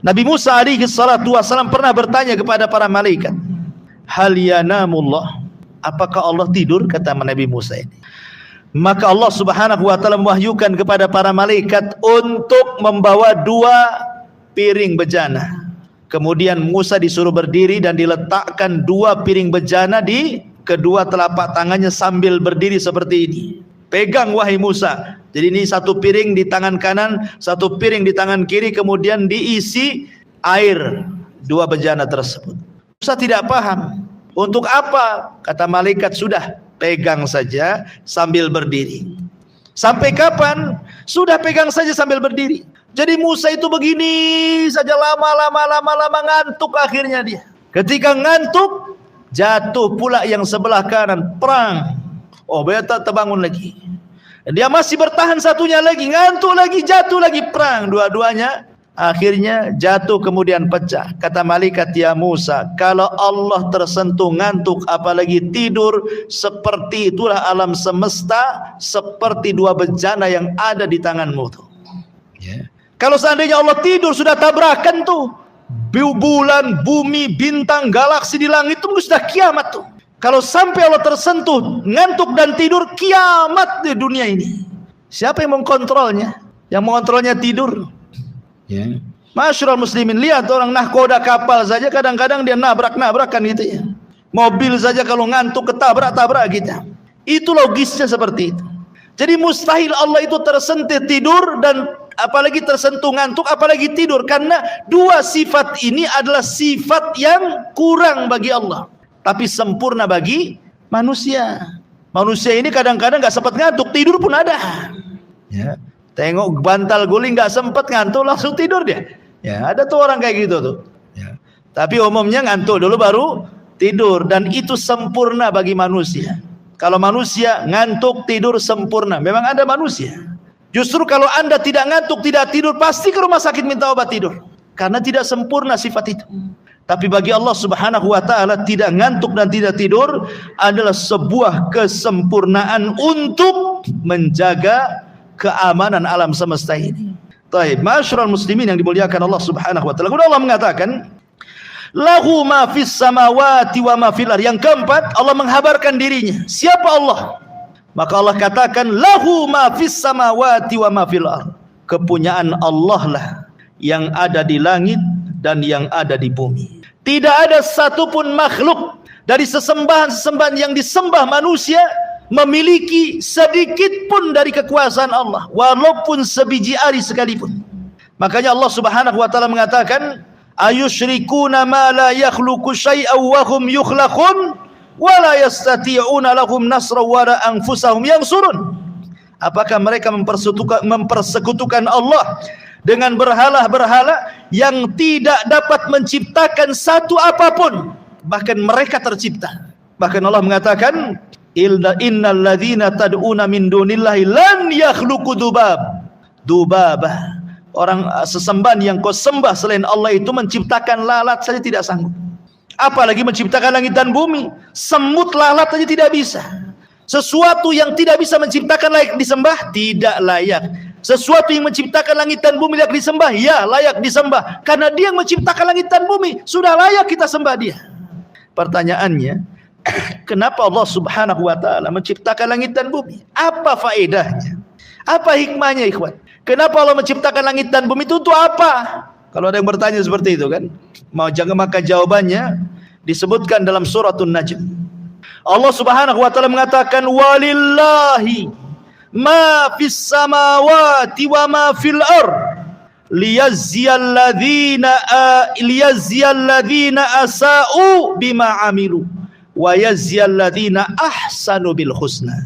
Nabi Musa alaihi salatu wassalam pernah bertanya kepada para malaikat, hal yanamullah, apakah Allah tidur? Kata Nabi Musa ini. Maka Allah Subhanahu wa taala mewahyukan kepada para malaikat untuk membawa 2 piring bejana. Kemudian Musa disuruh berdiri dan diletakkan 2 piring bejana di kedua telapak tangannya sambil berdiri seperti ini. Pegang wahai Musa. Jadi ini 1 piring di tangan kanan, 1 piring di tangan kiri, kemudian diisi air 2 bejana tersebut. Musa tidak paham. Untuk apa? Kata malaikat, sudah pegang saja sambil berdiri. Sampai kapan? Sudah pegang saja sambil berdiri. Jadi Musa itu begini saja lama ngantuk akhirnya dia. Ketika ngantuk, jatuh pula yang sebelah kanan, perang. Oh, beta terbangun lagi. Dia masih bertahan satunya lagi, ngantuk lagi, jatuh lagi, perang. Dua-duanya akhirnya jatuh kemudian pecah. Kata malaikat, ya Musa, kalau Allah tersentuh ngantuk apalagi tidur, seperti itulah alam semesta, seperti 2 bejana yang ada di tanganmu tuh. Ya. Kalau seandainya Allah tidur, sudah tabrakan tuh. Bulan, bumi, bintang, galaksi di langit itu sudah kiamat tuh. Kalau sampai Allah tersentuh ngantuk dan tidur, kiamat di dunia ini. Siapa yang mengkontrolnya? Yang mengontrolnya tidur. Ya. Masyarul muslimin, lihat orang nahkoda kapal saja kadang-kadang dia nabrak-nabrakan gitu ya. Mobil saja kalau ngantuk ketabrak-tabrak gitu. Itu logisnya seperti itu. Jadi mustahil Allah itu tersentuh tidur dan apalagi tersentuh ngantuk, apalagi tidur, karena 2 sifat ini adalah sifat yang kurang bagi Allah, tapi sempurna bagi manusia. Manusia ini kadang-kadang nggak sempat ngantuk, tidur pun ada. Ya, tengok bantal guling nggak sempat ngantuk, langsung tidur dia. Ya, ada tuh orang kayak gitu tuh. Ya. Tapi umumnya ngantuk dulu baru tidur, dan itu sempurna bagi manusia. Kalau manusia ngantuk tidur sempurna, memang ada manusia. Justru kalau anda tidak ngantuk, tidak tidur, pasti ke rumah sakit minta obat tidur. Karena tidak sempurna sifat itu. Tapi bagi Allah Subhanahu wa taala tidak ngantuk dan tidak tidur adalah sebuah kesempurnaan untuk menjaga keamanan alam semesta ini. Baik, ma'asyiral muslimin yang dimuliakan Allah Subhanahu wa taala. Kemudian Allah mengatakan, lahu ma fis samawati wa ma fil ardh. Yang keempat, Allah menghabarkan dirinya. Siapa Allah? Maka Allah katakan, lahu ma fis samawati wa ma fil ardh. Kepunyaan Allah lah yang ada di langit dan yang ada di bumi. Tidak ada satupun makhluk dari sesembahan-sesembahan yang disembah manusia memiliki sedikit pun dari kekuasaan Allah, walaupun sebiji ari sekalipun. Makanya Allah Subhanahu wa taala mengatakan, ayusyrikuna ma la yakhluqu syai'an wa hum yukhlaqun wa la yastati'una lahum nasra wa la anfusahum yansurun. Apakah mereka mempersekutukan Allah dengan berhala-berhala yang tidak dapat menciptakan satu apapun, bahkan mereka tercipta. Bahkan Allah mengatakan, innal ladzina tad'una min dunillahi lan yakhluqu dubabah. Orang sesembahan yang kau sembah selain Allah itu menciptakan lalat saja tidak sanggup, apalagi menciptakan langit dan bumi. Semut lalat saja tidak bisa. Sesuatu yang tidak bisa menciptakan layak disembah, tidak layak. Sesuatu yang menciptakan langit dan bumi layak disembah, ya layak disembah. Karena dia yang menciptakan langit dan bumi, sudah layak kita sembah dia. Pertanyaannya, kenapa Allah Subhanahu wa taala menciptakan langit dan bumi? Apa faedahnya? Apa hikmahnya, ikhwan? Kenapa Allah menciptakan langit dan bumi itu untuk apa? Kalau ada yang bertanya seperti itu kan, maka jawabannya disebutkan dalam suratul Najm. Allah Subhanahu wa taala mengatakan, walillahi ma fis samawati wa ma fil ard liyazziyal ladzina asa'u bima amilu wa yazziyal ladzina ahsanu bil husna.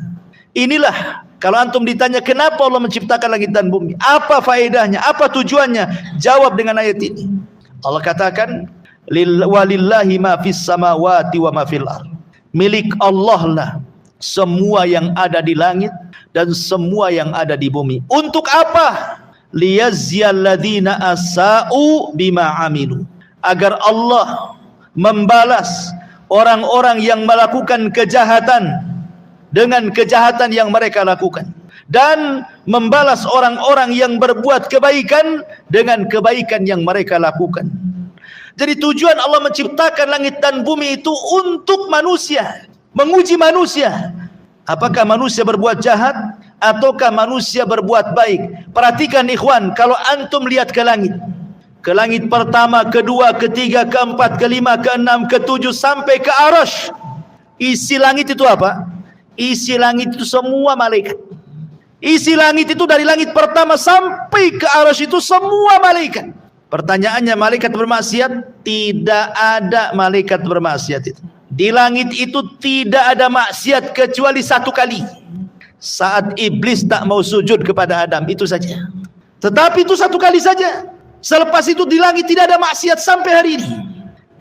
Inilah, kalau antum ditanya kenapa Allah menciptakan langit dan bumi, apa faedahnya, apa tujuannya, jawab dengan ayat ini. Allah katakan, walillahi ma fis samawati wa ma fil ard. Milik Allah lah semua yang ada di langit dan semua yang ada di bumi. Untuk apa? Liyazziyal ladzina asa'u bima amilu. Agar Allah membalas orang-orang yang melakukan kejahatan dengan kejahatan yang mereka lakukan, dan membalas orang-orang yang berbuat kebaikan dengan kebaikan yang mereka lakukan. Jadi tujuan Allah menciptakan langit dan bumi itu untuk manusia, menguji manusia. Apakah manusia berbuat jahat ataukah manusia berbuat baik? Perhatikan ikhwan, kalau antum lihat ke langit pertama, kedua, ketiga, keempat, kelima, keenam, ketujuh sampai ke arasy. Isi langit itu apa? Isi langit itu semua malaikat. Isi langit itu dari langit pertama sampai ke arasy itu semua malaikat. Pertanyaannya, malaikat bermaksiat? Tidak ada malaikat bermaksiat itu. Di langit itu tidak ada maksiat kecuali satu kali, saat iblis tak mau sujud kepada Adam, itu saja. Tetapi itu satu kali saja. Selepas itu di langit tidak ada maksiat sampai hari ini.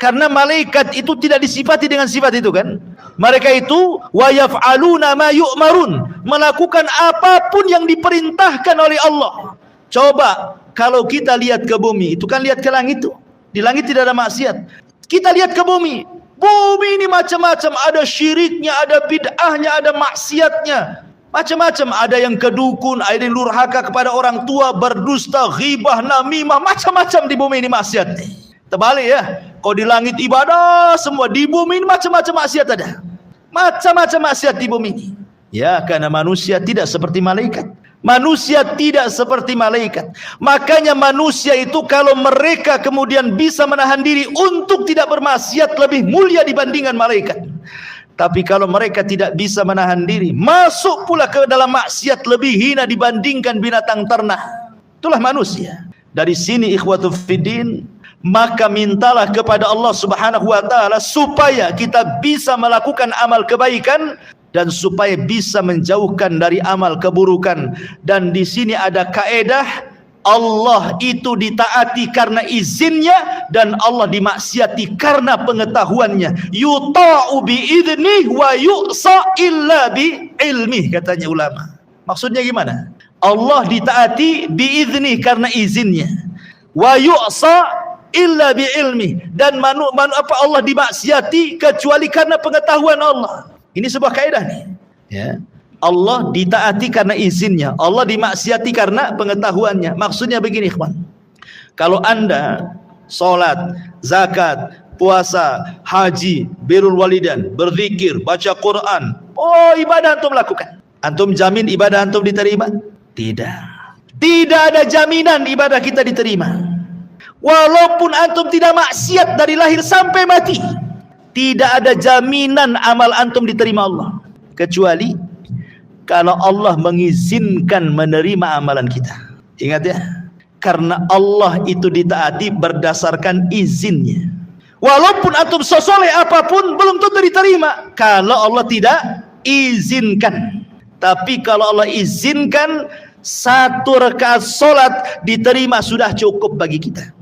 Karena malaikat itu tidak disifati dengan sifat itu kan. Mereka itu wa yaf'aluna ma yu'marun, melakukan apapun yang diperintahkan oleh Allah. Coba kalau kita lihat ke bumi, itu kan lihat ke langit itu. Di langit tidak ada maksiat. Kita lihat ke bumi. Bumi ini macam-macam, ada syiriknya, ada bid'ahnya, ada maksiatnya. Macam-macam, ada yang kedukun, ada yang durhaka kepada orang tua, berdusta, ghibah, namimah, macam-macam di bumi ini maksiat. Terbalik ya. Kalau di langit ibadah semua, di bumi ini macam-macam maksiat ada. Macam-macam maksiat di bumi ini. Ya, karena manusia tidak seperti malaikat. Manusia tidak seperti malaikat. Makanya manusia itu kalau mereka kemudian bisa menahan diri untuk tidak bermaksiat, lebih mulia dibandingkan malaikat. Tapi kalau mereka tidak bisa menahan diri, masuk pula ke dalam maksiat, lebih hina dibandingkan binatang ternak. Itulah manusia. Dari sini ikhwatu fiddin, maka mintalah kepada Allah Subhanahu wa taala supaya kita bisa melakukan amal kebaikan dan supaya bisa menjauhkan dari amal keburukan. Dan di sini ada kaedah, Allah itu ditaati karena izinnya dan Allah dimaksiati karena pengetahuannya. Yuta'u bi'idnih wa yu'sa illa bi'ilmih, katanya ulama. Maksudnya gimana? Allah ditaati bi'idnih karena izinnya, wa yu'sa illa bi'ilmi, dan apa Allah dimaksiati kecuali karena pengetahuan Allah. Ini sebuah kaidah nih. Ya. Allah ditaati karena izinnya, Allah dimaksiati karena pengetahuannya. Maksudnya begini, ikhwan. Kalau Anda salat, zakat, puasa, haji, birrul walidain, berzikir, baca Quran, oh ibadah antum lakukan, antum jamin ibadah antum diterima? Tidak. Tidak ada jaminan ibadah kita diterima. Walaupun antum tidak maksiat dari lahir sampai mati, tidak ada jaminan amal antum diterima Allah, kecuali kalau Allah mengizinkan menerima amalan kita. Ingat ya, karena Allah itu ditaati berdasarkan izinnya. Walaupun antum sesoleh apapun belum tentu diterima kalau Allah tidak izinkan. Tapi kalau Allah izinkan, 1 rakaat solat diterima sudah cukup bagi kita.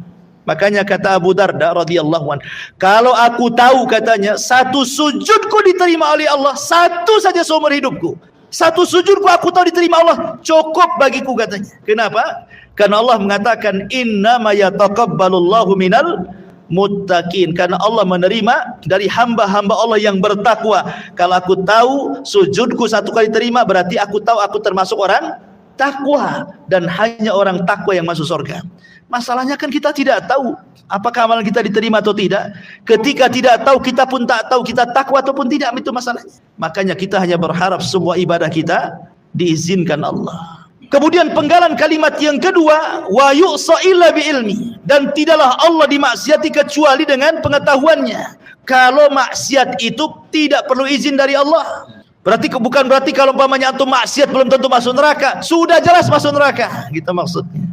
Makanya kata Abu Darda radhiyallahu anhu, kalau aku tahu, katanya, 1 sujudku diterima oleh Allah, 1 saja seumur hidupku, 1 sujudku aku tahu diterima Allah, cukup bagiku, katanya. Kenapa? Karena Allah mengatakan innama yataqabbalullahu minal muttaqin, karena Allah menerima dari hamba-hamba Allah yang bertakwa. Kalau aku tahu sujudku 1 kali terima, berarti aku tahu aku termasuk orang takwa, dan hanya orang takwa yang masuk surga. Masalahnya kan kita tidak tahu apakah amalan kita diterima atau tidak. Ketika tidak tahu, kita pun tak tahu kita takwa ataupun tidak, itu masalahnya. Makanya kita hanya berharap semua ibadah kita diizinkan Allah. Kemudian penggalan kalimat yang kedua, wa yu'sa illa bi'ilmi, dan tidaklah Allah dimaksiati kecuali dengan pengetahuannya. Kalau maksiat itu tidak perlu izin dari Allah. Bukan berarti kalau umpamanya antum maksiat belum tentu masuk neraka. Sudah jelas masuk neraka, gitu maksudnya.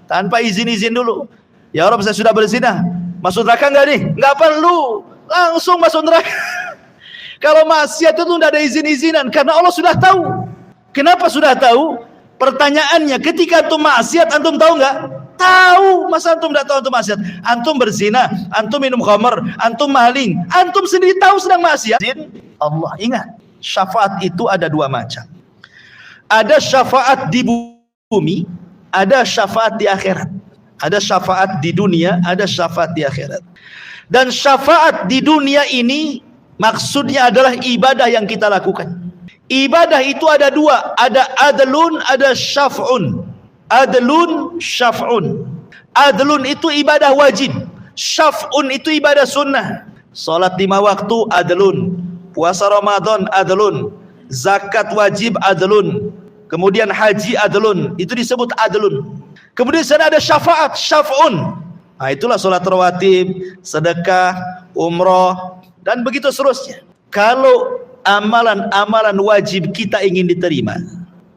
Tanpa izin-izin dulu. Ya Rabb, saya sudah berzina, masuk neraka enggak nih? Enggak perlu, langsung masuk neraka. Kalau maksiat itu tidak ada izin-izinan, karena Allah sudah tahu. Kenapa sudah tahu? Pertanyaannya, ketika antum maksiat, antum tahu enggak? Tahu. Masa antum tidak tahu antum maksiat? Antum berzina, antum minum khamar, antum maling, antum sendiri tahu sedang maksiat. Allah, ingat, syafaat itu ada 2 macam. Ada syafaat di bumi, ada syafaat di akhirat. Ada syafaat di dunia, ada syafaat di akhirat. Dan syafaat di dunia ini maksudnya adalah ibadah yang kita lakukan. Ibadah itu ada 2, ada adlun, ada syaf'un. Adlun, syaf'un. Adlun itu ibadah wajib, syaf'un itu ibadah sunnah. Salat 5 waktu, adlun. Puasa Ramadan, adlun. Zakat wajib, adlun. Kemudian haji, adlun. Itu disebut adlun. Kemudian sana ada syafaat, syaf'un. Nah, itulah salat rawatib, sedekah, umroh, dan begitu seterusnya. Kalau amalan-amalan wajib kita ingin diterima,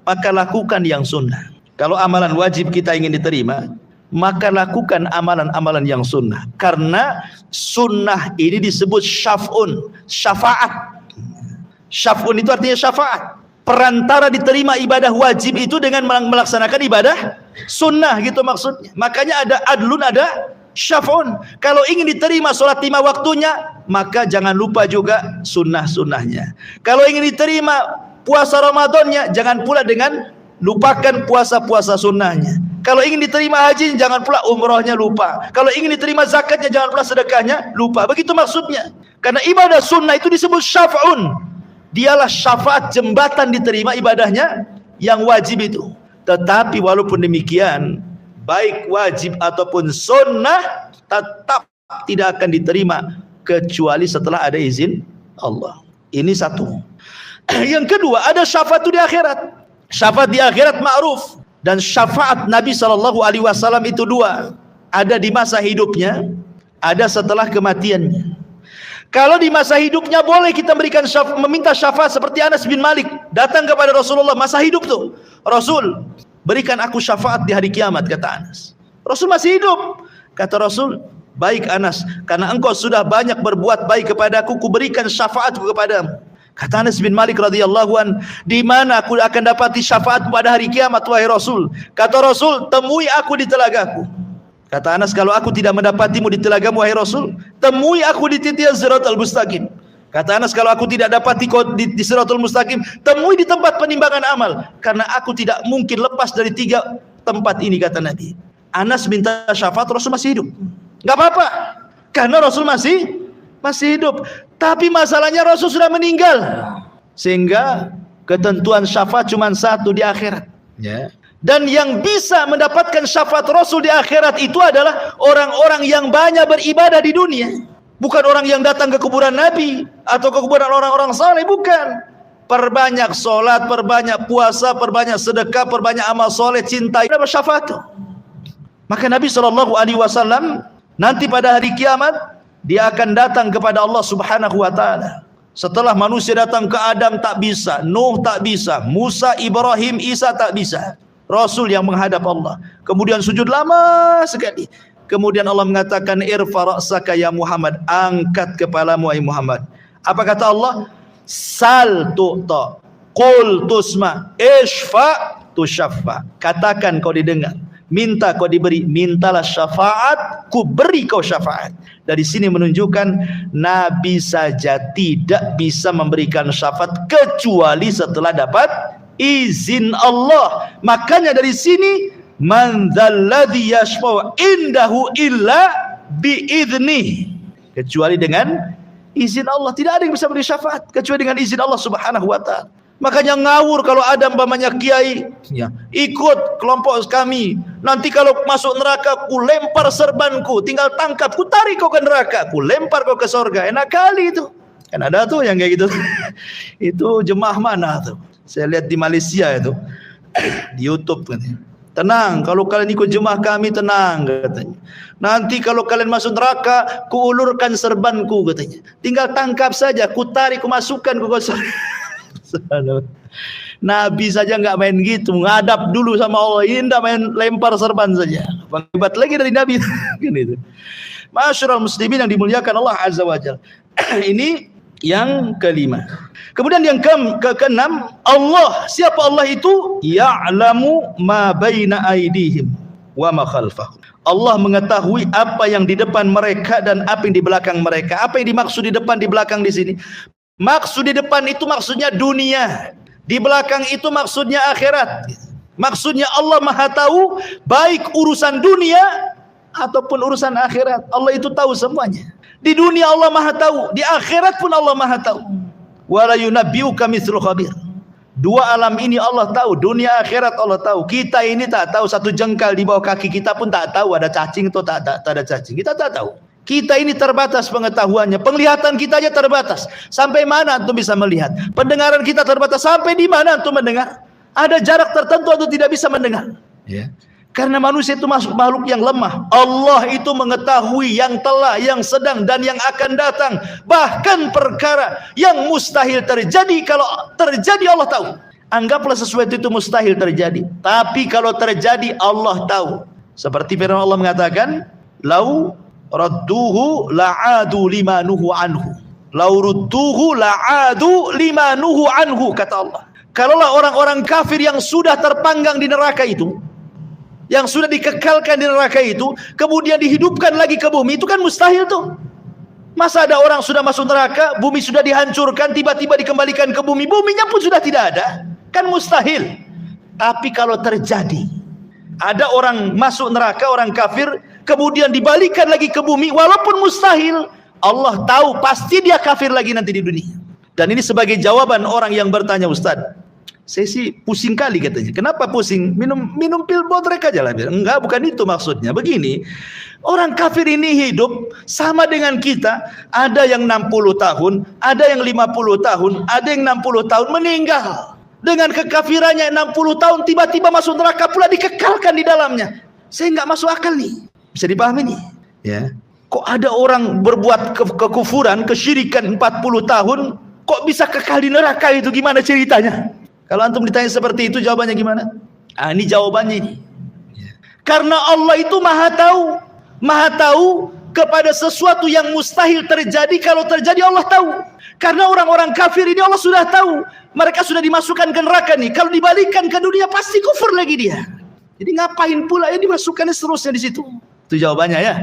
maka lakukan yang sunnah. Kalau amalan wajib kita ingin diterima, maka lakukan amalan-amalan yang sunnah. Karena sunnah ini disebut syaf'un, syafaat. Syaf'un itu artinya syafaat. Perantara diterima ibadah wajib itu dengan melaksanakan ibadah sunnah, gitu maksudnya. Makanya ada adlun, ada syaf'un. Kalau ingin diterima sholat 5 waktunya, maka jangan lupa juga sunnah-sunnahnya. Kalau ingin diterima puasa Ramadannya, jangan pula dengan lupakan puasa-puasa sunnahnya. Kalau ingin diterima haji, jangan pula umrohnya lupa. Kalau ingin diterima zakatnya, jangan pula sedekahnya lupa. Begitu maksudnya. Karena ibadah sunnah itu disebut syaf'un. Dialah syafaat, jembatan diterima ibadahnya yang wajib itu. Tetapi walaupun demikian, baik wajib ataupun sunnah tetap tidak akan diterima kecuali setelah ada izin Allah. Ini satu. Yang kedua, ada syafaat di akhirat. Syafaat di akhirat ma'ruf, dan syafaat Nabi SAW itu 2. Ada di masa hidupnya, ada setelah kematiannya. Kalau di masa hidupnya boleh kita meminta syafaat seperti Anas bin Malik datang kepada Rasulullah masa hidup tuh. Rasul, berikan aku syafaat di hari kiamat, kata Anas. Rasul masih hidup. Kata Rasul, baik Anas, karena engkau sudah banyak berbuat baik kepadaku, kuberikan syafaatku kepadamu. Kata Anas bin Malik radhiyallahu an, di mana aku akan dapati syafaat pada hari kiamat wahai Rasul? Kata Rasul, temui aku di telagaku. Kata Anas, kalau aku tidak mendapatimu di telagamu wahai Rasul, temui aku di titik Siratal Mustaqim. Kata Anas, kalau aku tidak dapati di Siratal Mustaqim, temui di tempat penimbangan amal, karena aku tidak mungkin lepas dari 3 tempat ini, kata Nabi. Anas minta syafaat, Rasul masih hidup. Nggak apa-apa, karena Rasul masih hidup. Tapi masalahnya Rasul sudah meninggal, sehingga ketentuan syafaat cuma satu di akhirat. Ya. Dan yang bisa mendapatkan syafaat Rasul di akhirat itu adalah orang-orang yang banyak beribadah di dunia. Bukan orang yang datang ke kuburan Nabi atau ke kuburan orang-orang saleh, bukan. Perbanyak solat, perbanyak puasa, perbanyak sedekah, perbanyak amal soleh, cintai, dapat syafaat. Maka Nabi SAW nanti pada hari kiamat dia akan datang kepada Allah Subhanahu wa taala. Setelah manusia datang ke Adam tak bisa, Nuh tak bisa, Musa, Ibrahim, Isa tak bisa. Rasul yang menghadap Allah. Kemudian sujud lama sekali. Kemudian Allah mengatakan, irfa ra'saka ya Muhammad, angkat kepalamu wahai Muhammad. Apa kata Allah? Sal tu'ta, qul tusma, ishfa tushaffa. Katakan kau didengar, minta kau diberi, mintalah syafaat, ku beri kau syafaat. Dari sini menunjukkan Nabi saja tidak bisa memberikan syafaat kecuali setelah dapat izin Allah. Makanya dari sini, man dzalladzi yashfa'u indahu illa biidznih, kecuali dengan izin Allah. Tidak ada yang bisa beri syafaat kecuali dengan izin Allah Subhanahu wa taala. Makanya ngawur kalau ada umpamanya kiai, ya, ikut kelompok kami, nanti kalau masuk neraka ku lempar serbanku, tinggal tangkap, ku tarik kau ke neraka, ku lempar kau ke surga. Enak kali itu. Kan ada tuh yang kayak gitu. Itu jemaah mana tuh? Saya lihat di Malaysia itu, di YouTube katanya. Tenang, kalau kalian ikut jemaah kami tenang katanya. Nanti kalau kalian masuk neraka, kuulurkan serbanku katanya. Tinggal tangkap saja, ku tarik, ku masukkan ke kosong. Nabi saja nggak main gitu, ngadap dulu sama Allah. Ini nggak main lempar serban saja. Hebat lagi dari Nabi. Kan itu. Masyarul muslimin yang dimuliakan Allah Azza wa Jalla. Ini yang kelima. Kemudian yang keenam, Allah. Siapa Allah itu? Ya'lamu ma baina aydihim wa ma khalfahum. Allah mengetahui apa yang di depan mereka dan apa yang di belakang mereka. Apa yang dimaksud di depan, di belakang di sini? Maksud di depan itu maksudnya dunia. Di belakang itu maksudnya akhirat. Maksudnya Allah Maha tahu baik urusan dunia ataupun urusan akhirat. Allah itu tahu semuanya. Di dunia Allah Maha tahu, di akhirat pun Allah Maha tahu. Wala yunabbi'uka mithlu khabir. Dua alam ini Allah tahu, dunia akhirat Allah tahu. Kita ini tak tahu, satu jengkal di bawah kaki kita pun tak tahu ada cacing atau tak ada cacing. Kita tak tahu. Kita ini terbatas pengetahuannya, penglihatan kita aja terbatas. Sampai mana antum bisa melihat? Pendengaran kita terbatas, sampai di mana antum mendengar? Ada jarak tertentu atau tidak bisa mendengar? Ya. Karena manusia itu makhluk yang lemah. Allah itu mengetahui yang telah, yang sedang, dan yang akan datang. Bahkan perkara yang mustahil terjadi, kalau terjadi Allah tahu. Anggaplah sesuatu itu mustahil terjadi, tapi kalau terjadi Allah tahu. Seperti firman Allah mengatakan, lau radduhu la'adu limanuhu anhu. Lau rudduhu la'adu limanuhu anhu, kata Allah. Kalaulah orang-orang kafir yang sudah terpanggang di neraka itu, yang sudah dikekalkan di neraka itu, kemudian dihidupkan lagi ke bumi, itu kan mustahil tuh. Masa ada orang sudah masuk neraka, bumi sudah dihancurkan, tiba-tiba dikembalikan ke bumi, buminya pun sudah tidak ada. Kan mustahil. Tapi kalau terjadi, ada orang masuk neraka, orang kafir, kemudian dibalikan lagi ke bumi, walaupun mustahil, Allah tahu pasti dia kafir lagi nanti di dunia. Dan ini sebagai jawaban orang yang bertanya, Ustaz, saya sih pusing kali katanya. Kenapa pusing? Minum pil bodrek aja lah. Enggak, bukan itu maksudnya. Begini, orang kafir ini hidup sama dengan kita. Ada yang 60 tahun, ada yang 50 tahun, ada yang 60 tahun meninggal. Dengan kekafirannya 60 tahun, tiba-tiba masuk neraka pula, dikekalkan di dalamnya. Saya nggak masuk akal nih. Bisa dipahami nih? Ya. Kok ada orang berbuat kekufuran, kesyirikan 40 tahun, kok bisa kekal di neraka itu? Gimana ceritanya? Kalau antum ditanya seperti itu, jawabannya gimana? Ah, ini jawabannya ini. Karena Allah itu Maha tahu kepada sesuatu yang mustahil terjadi. Kalau terjadi Allah tahu. Karena orang-orang kafir ini Allah sudah tahu, mereka sudah dimasukkan ke neraka nih. Kalau dibalikan ke dunia pasti kufur lagi dia. Jadi ngapain pula ya dimasukkannya seterusnya di situ? Itu jawabannya ya.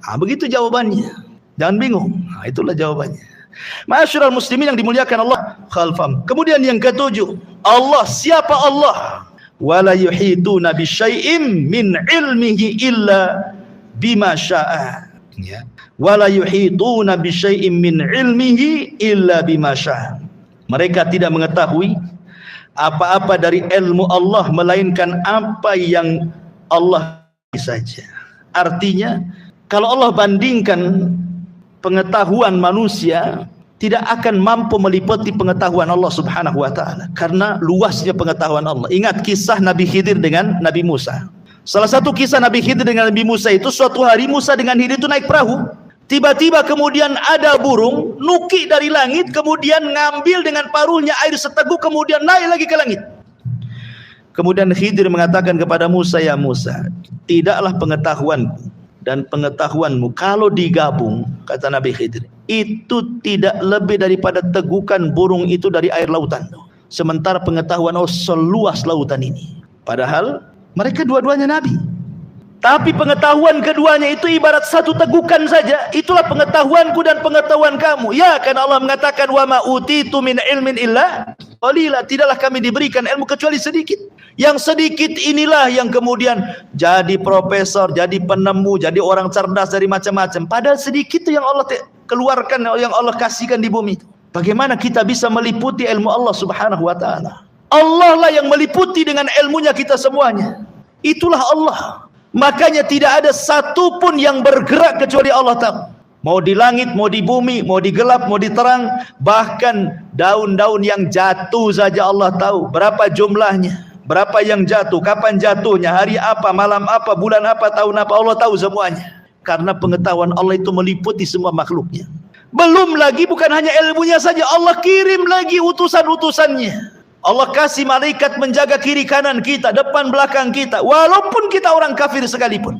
Ah, begitu jawabannya. Jangan bingung. Nah, itulah jawabannya. Ma'asyiral muslimin yang dimuliakan Allah khalfam. Kemudian yang ketujuh, Allah. Siapa Allah? Wala yuhituna bisyai'im min ilmihi illa bima syaa. Ya. Wala yuhituna bi syai'in min ilmihi illa bima syaa. Mereka tidak mengetahui apa-apa dari ilmu Allah melainkan apa yang Allah saja. Artinya, kalau Allah bandingkan pengetahuan manusia, tidak akan mampu meliputi pengetahuan Allah Subhanahu wa taala karena luasnya pengetahuan Allah. Ingat kisah Nabi Khidir dengan Nabi Musa. Salah satu kisah Nabi Khidir dengan Nabi Musa itu, suatu hari Musa dengan Khidir itu naik perahu. Tiba-tiba kemudian ada burung nuki dari langit, kemudian ngambil dengan paruhnya air seteguk, kemudian naik lagi ke langit. Kemudian Khidir mengatakan kepada Musa, ya Musa, tidaklah pengetahuanku dan pengetahuanmu kalau digabung, kata Nabi Khidir, itu tidak lebih daripada tegukan burung itu dari air lautan. Sementara pengetahuan Allah seluas lautan ini. Padahal mereka dua-duanya nabi. Tapi pengetahuan keduanya itu ibarat satu tegukan saja. Itulah pengetahuanku dan pengetahuan kamu. Ya, karena Allah mengatakan wa ma utitu min ilmin illa qalila. Tidaklah kami diberikan ilmu kecuali sedikit. Yang sedikit inilah yang kemudian jadi profesor, jadi penemu, jadi orang cerdas dari macam-macam. Padahal sedikit itu yang Allah keluarkan, yang Allah kasihkan di bumi. Bagaimana kita bisa meliputi ilmu Allah Subhanahu wa taala? Allah lah yang meliputi dengan ilmunya kita semuanya. Itulah Allah. Makanya tidak ada satupun yang bergerak kecuali Allah tahu. Mau di langit, mau di bumi, mau di gelap, mau di terang, bahkan daun-daun yang jatuh saja Allah tahu berapa jumlahnya, berapa yang jatuh, kapan jatuhnya, hari apa, malam apa, bulan apa, tahun apa, Allah tahu semuanya. Karena pengetahuan Allah itu meliputi semua makhluknya. Belum lagi bukan hanya ilmunya saja, Allah kirim lagi utusan-utusannya. Allah kasih malaikat menjaga kiri kanan kita, depan belakang kita. Walaupun kita orang kafir sekalipun,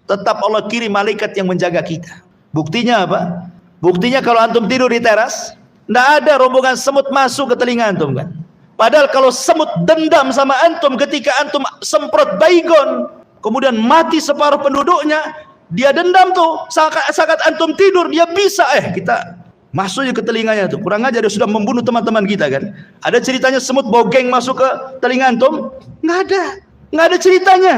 tetap Allah kirim malaikat yang menjaga kita. Buktinya apa? Buktinya kalau antum tidur di teras, tidak ada rombongan semut masuk ke telinga antum kan. Padahal kalau semut dendam sama antum ketika antum semprot baygon, kemudian mati separuh penduduknya, dia dendam tuh. Saat antum tidur, dia bisa kita masuknya ke telinganya tuh. Kurang aja dia sudah membunuh teman-teman kita kan. Ada ceritanya semut bogeng masuk ke telinga antum? Nggak ada ceritanya.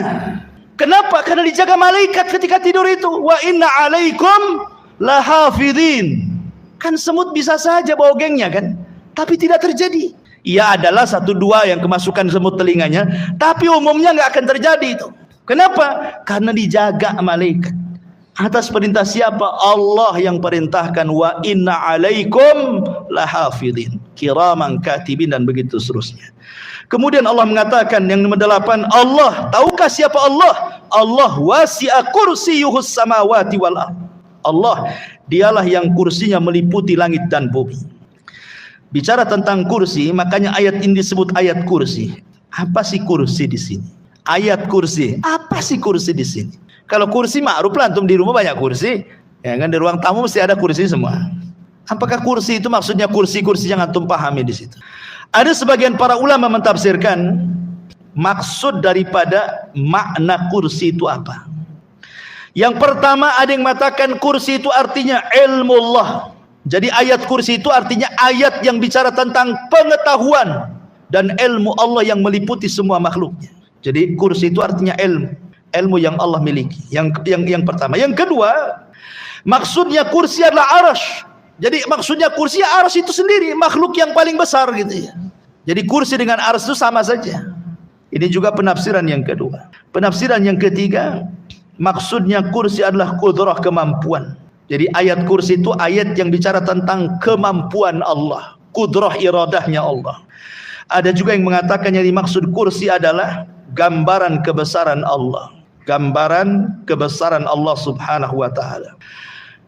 Kenapa? Karena dijaga malaikat ketika tidur itu. Wa inna alaikum lahafidhin. Kan semut bisa saja bogengnya kan, tapi tidak terjadi. Ia adalah satu dua yang kemasukan semut telinganya, tapi umumnya nggak akan terjadi itu. Kenapa? Karena dijaga malaikat. Atas perintah siapa? Allah yang perintahkan. Wa inna alaikum lahafidhin kiraman katibin, dan begitu seterusnya. Kemudian Allah mengatakan yang nomor 8, Allah, tahukah siapa Allah? Allah wasi'a kursiyuhus samawati wal ardh. Allah, dialah yang kursinya meliputi langit dan bumi. Bicara tentang kursi, makanya ayat ini disebut ayat kursi. Apa sih kursi di sini? Ayat kursi. Apa sih kursi di sini? Kalau kursi ma'ruf lah, antum di rumah banyak kursi, ya kan, di ruang tamu mesti ada kursi semua. Apakah kursi itu maksudnya kursi-kursi yang antum pahami di situ? Ada sebagian para ulama mentafsirkan maksud daripada makna kursi itu apa. Yang pertama, ada yang mengatakan kursi itu artinya ilmu Allah. Jadi ayat kursi itu artinya ayat yang bicara tentang pengetahuan dan ilmu Allah yang meliputi semua makhluknya. Jadi kursi itu artinya ilmu yang Allah miliki. Yang pertama. Yang kedua, maksudnya kursi adalah arash. Jadi maksudnya kursi arash itu sendiri, makhluk yang paling besar gitu ya. Jadi kursi dengan arash itu sama saja. Ini juga penafsiran yang kedua. Penafsiran yang ketiga, maksudnya kursi adalah qudrah, kemampuan. Jadi ayat kursi itu ayat yang bicara tentang kemampuan Allah, qudrah iradahnya Allah. Ada juga yang mengatakan yang dimaksud kursi adalah gambaran kebesaran Allah. Gambaran kebesaran Allah Subhanahu wa taala.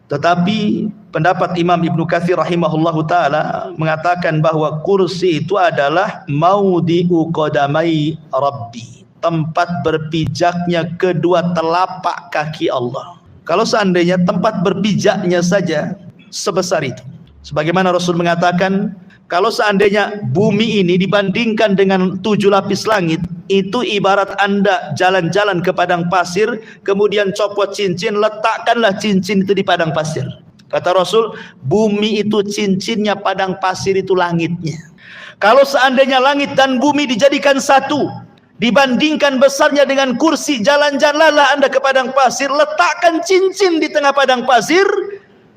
Tetapi pendapat Imam Ibnu Katsir rahimahullahu taala mengatakan bahwa kursi itu adalah maudhi'u qadamai Rabbi, tempat berpijaknya kedua telapak kaki Allah. Kalau seandainya tempat berpijaknya saja sebesar itu, sebagaimana Rasul mengatakan, kalau seandainya bumi ini dibandingkan dengan 7 lapis langit, itu ibarat Anda jalan-jalan ke padang pasir, kemudian copot cincin, letakkanlah cincin itu di padang pasir. Kata Rasul, bumi itu cincinnya, padang pasir itu langitnya. Kalau seandainya langit dan bumi dijadikan satu, Dibandingkan besarnya dengan kursi, jalan-jalanlah Anda ke padang pasir, letakkan cincin di tengah padang pasir,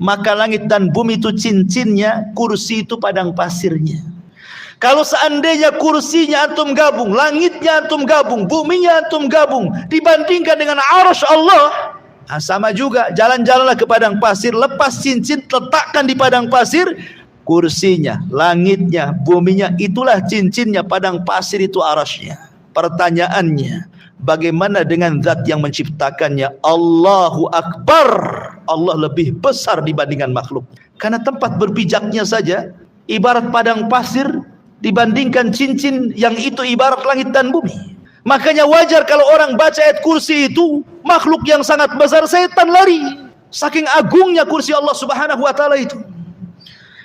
maka langit dan bumi itu cincinnya, kursi itu padang pasirnya. Kalau seandainya kursinya antum gabung, langitnya antum gabung, buminya antum gabung, dibandingkan dengan arsy Allah, sama juga. Jalan-jalanlah ke padang pasir, lepas cincin, letakkan di padang pasir, kursinya, langitnya, buminya, itulah cincinnya, padang pasir itu arasnya. Pertanyaannya, bagaimana dengan zat yang menciptakannya? Allahu Akbar. Allah lebih besar dibandingkan makhluk. Karena tempat berpijaknya saja ibarat padang pasir, dibandingkan cincin yang itu ibarat langit dan bumi. Makanya wajar kalau orang baca ayat kursi itu, makhluk yang sangat besar, setan lari. Saking agungnya kursi Allah Subhanahu wa taala itu.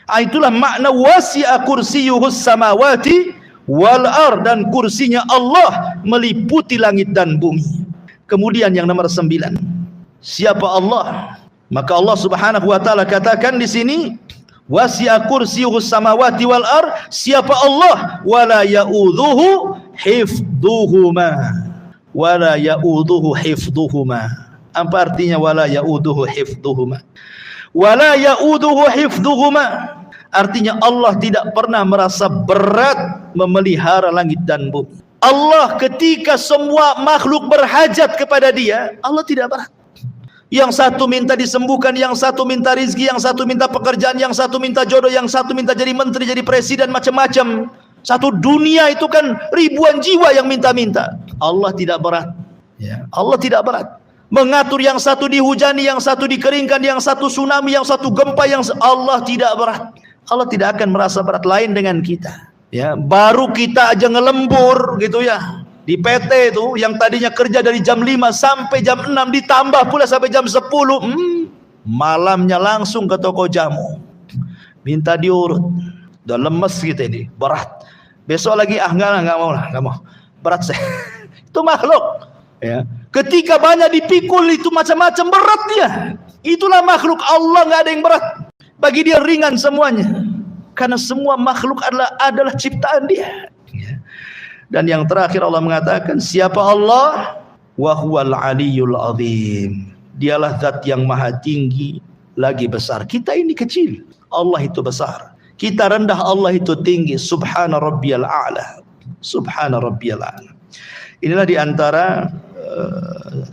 Itulah makna wasi'a kursiyuhus samawati wal ard, dan kursinya Allah meliputi langit dan bumi. Kemudian yang nomor 9, siapa Allah? Maka Allah Subhanahu wa taala katakan di sini, wasi'a kursiyuhus samawati wal ard, siapa Allah? Wala ya'udzuhu hifdzuhuma. Wala ya'udzuhu hifdzuhuma. Apa artinya wala ya'udzuhu hifdzuhuma? Wala ya'udzuhu hifdzuhuma, artinya Allah tidak pernah merasa berat memelihara langit dan bumi. Allah ketika semua makhluk berhajat kepada Dia, Allah tidak berat. Yang satu minta disembuhkan, yang satu minta rizki, yang satu minta pekerjaan, yang satu minta jodoh, yang satu minta jadi menteri, jadi presiden, macam-macam. Satu dunia itu kan ribuan jiwa yang minta-minta. Allah tidak berat. Ya, Allah tidak berat. Mengatur yang satu dihujani, yang satu dikeringkan, yang satu tsunami, yang satu gempa, yang Allah tidak berat. Allah tidak akan merasa berat. Lain dengan kita. Ya, baru kita aja ngelembur gitu ya. Di PT itu yang tadinya kerja dari jam 5 sampai jam 6 ditambah pula sampai jam 10. Malamnya langsung ke toko jamu. Minta diurut. Udah lemes gitu ini, berat. Besok lagi enggak mau lah, enggak mau. Berat saya. Itu makhluk. Ya. Ketika banyak dipikul itu macam-macam, berat dia. Itulah makhluk Allah, enggak ada yang berat. Bagi Dia ringan semuanya. Karena semua makhluk adalah ciptaan Dia. Ya. Dan yang terakhir Allah mengatakan, siapa Allah? Wa huwal aliyyul azim. Dialah zat yang maha tinggi, lagi besar. Kita ini kecil, Allah itu besar. Kita rendah, Allah itu tinggi. Subhana rabbiyal a'la. Subhana rabbiyal a'la. Inilah diantara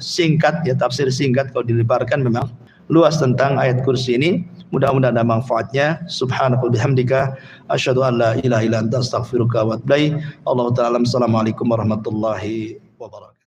singkat ya, tafsir singkat kalau dilebarkan memang luas tentang ayat kursi ini. Mudah-mudahan ada manfaatnya. Subhanakallahumma bihamdika asyhadu an la ilaha illa anta astaghfiruka wa atubu ilaik. Allahu ta'ala. Assalamualaikum warahmatullahi wabarakatuh.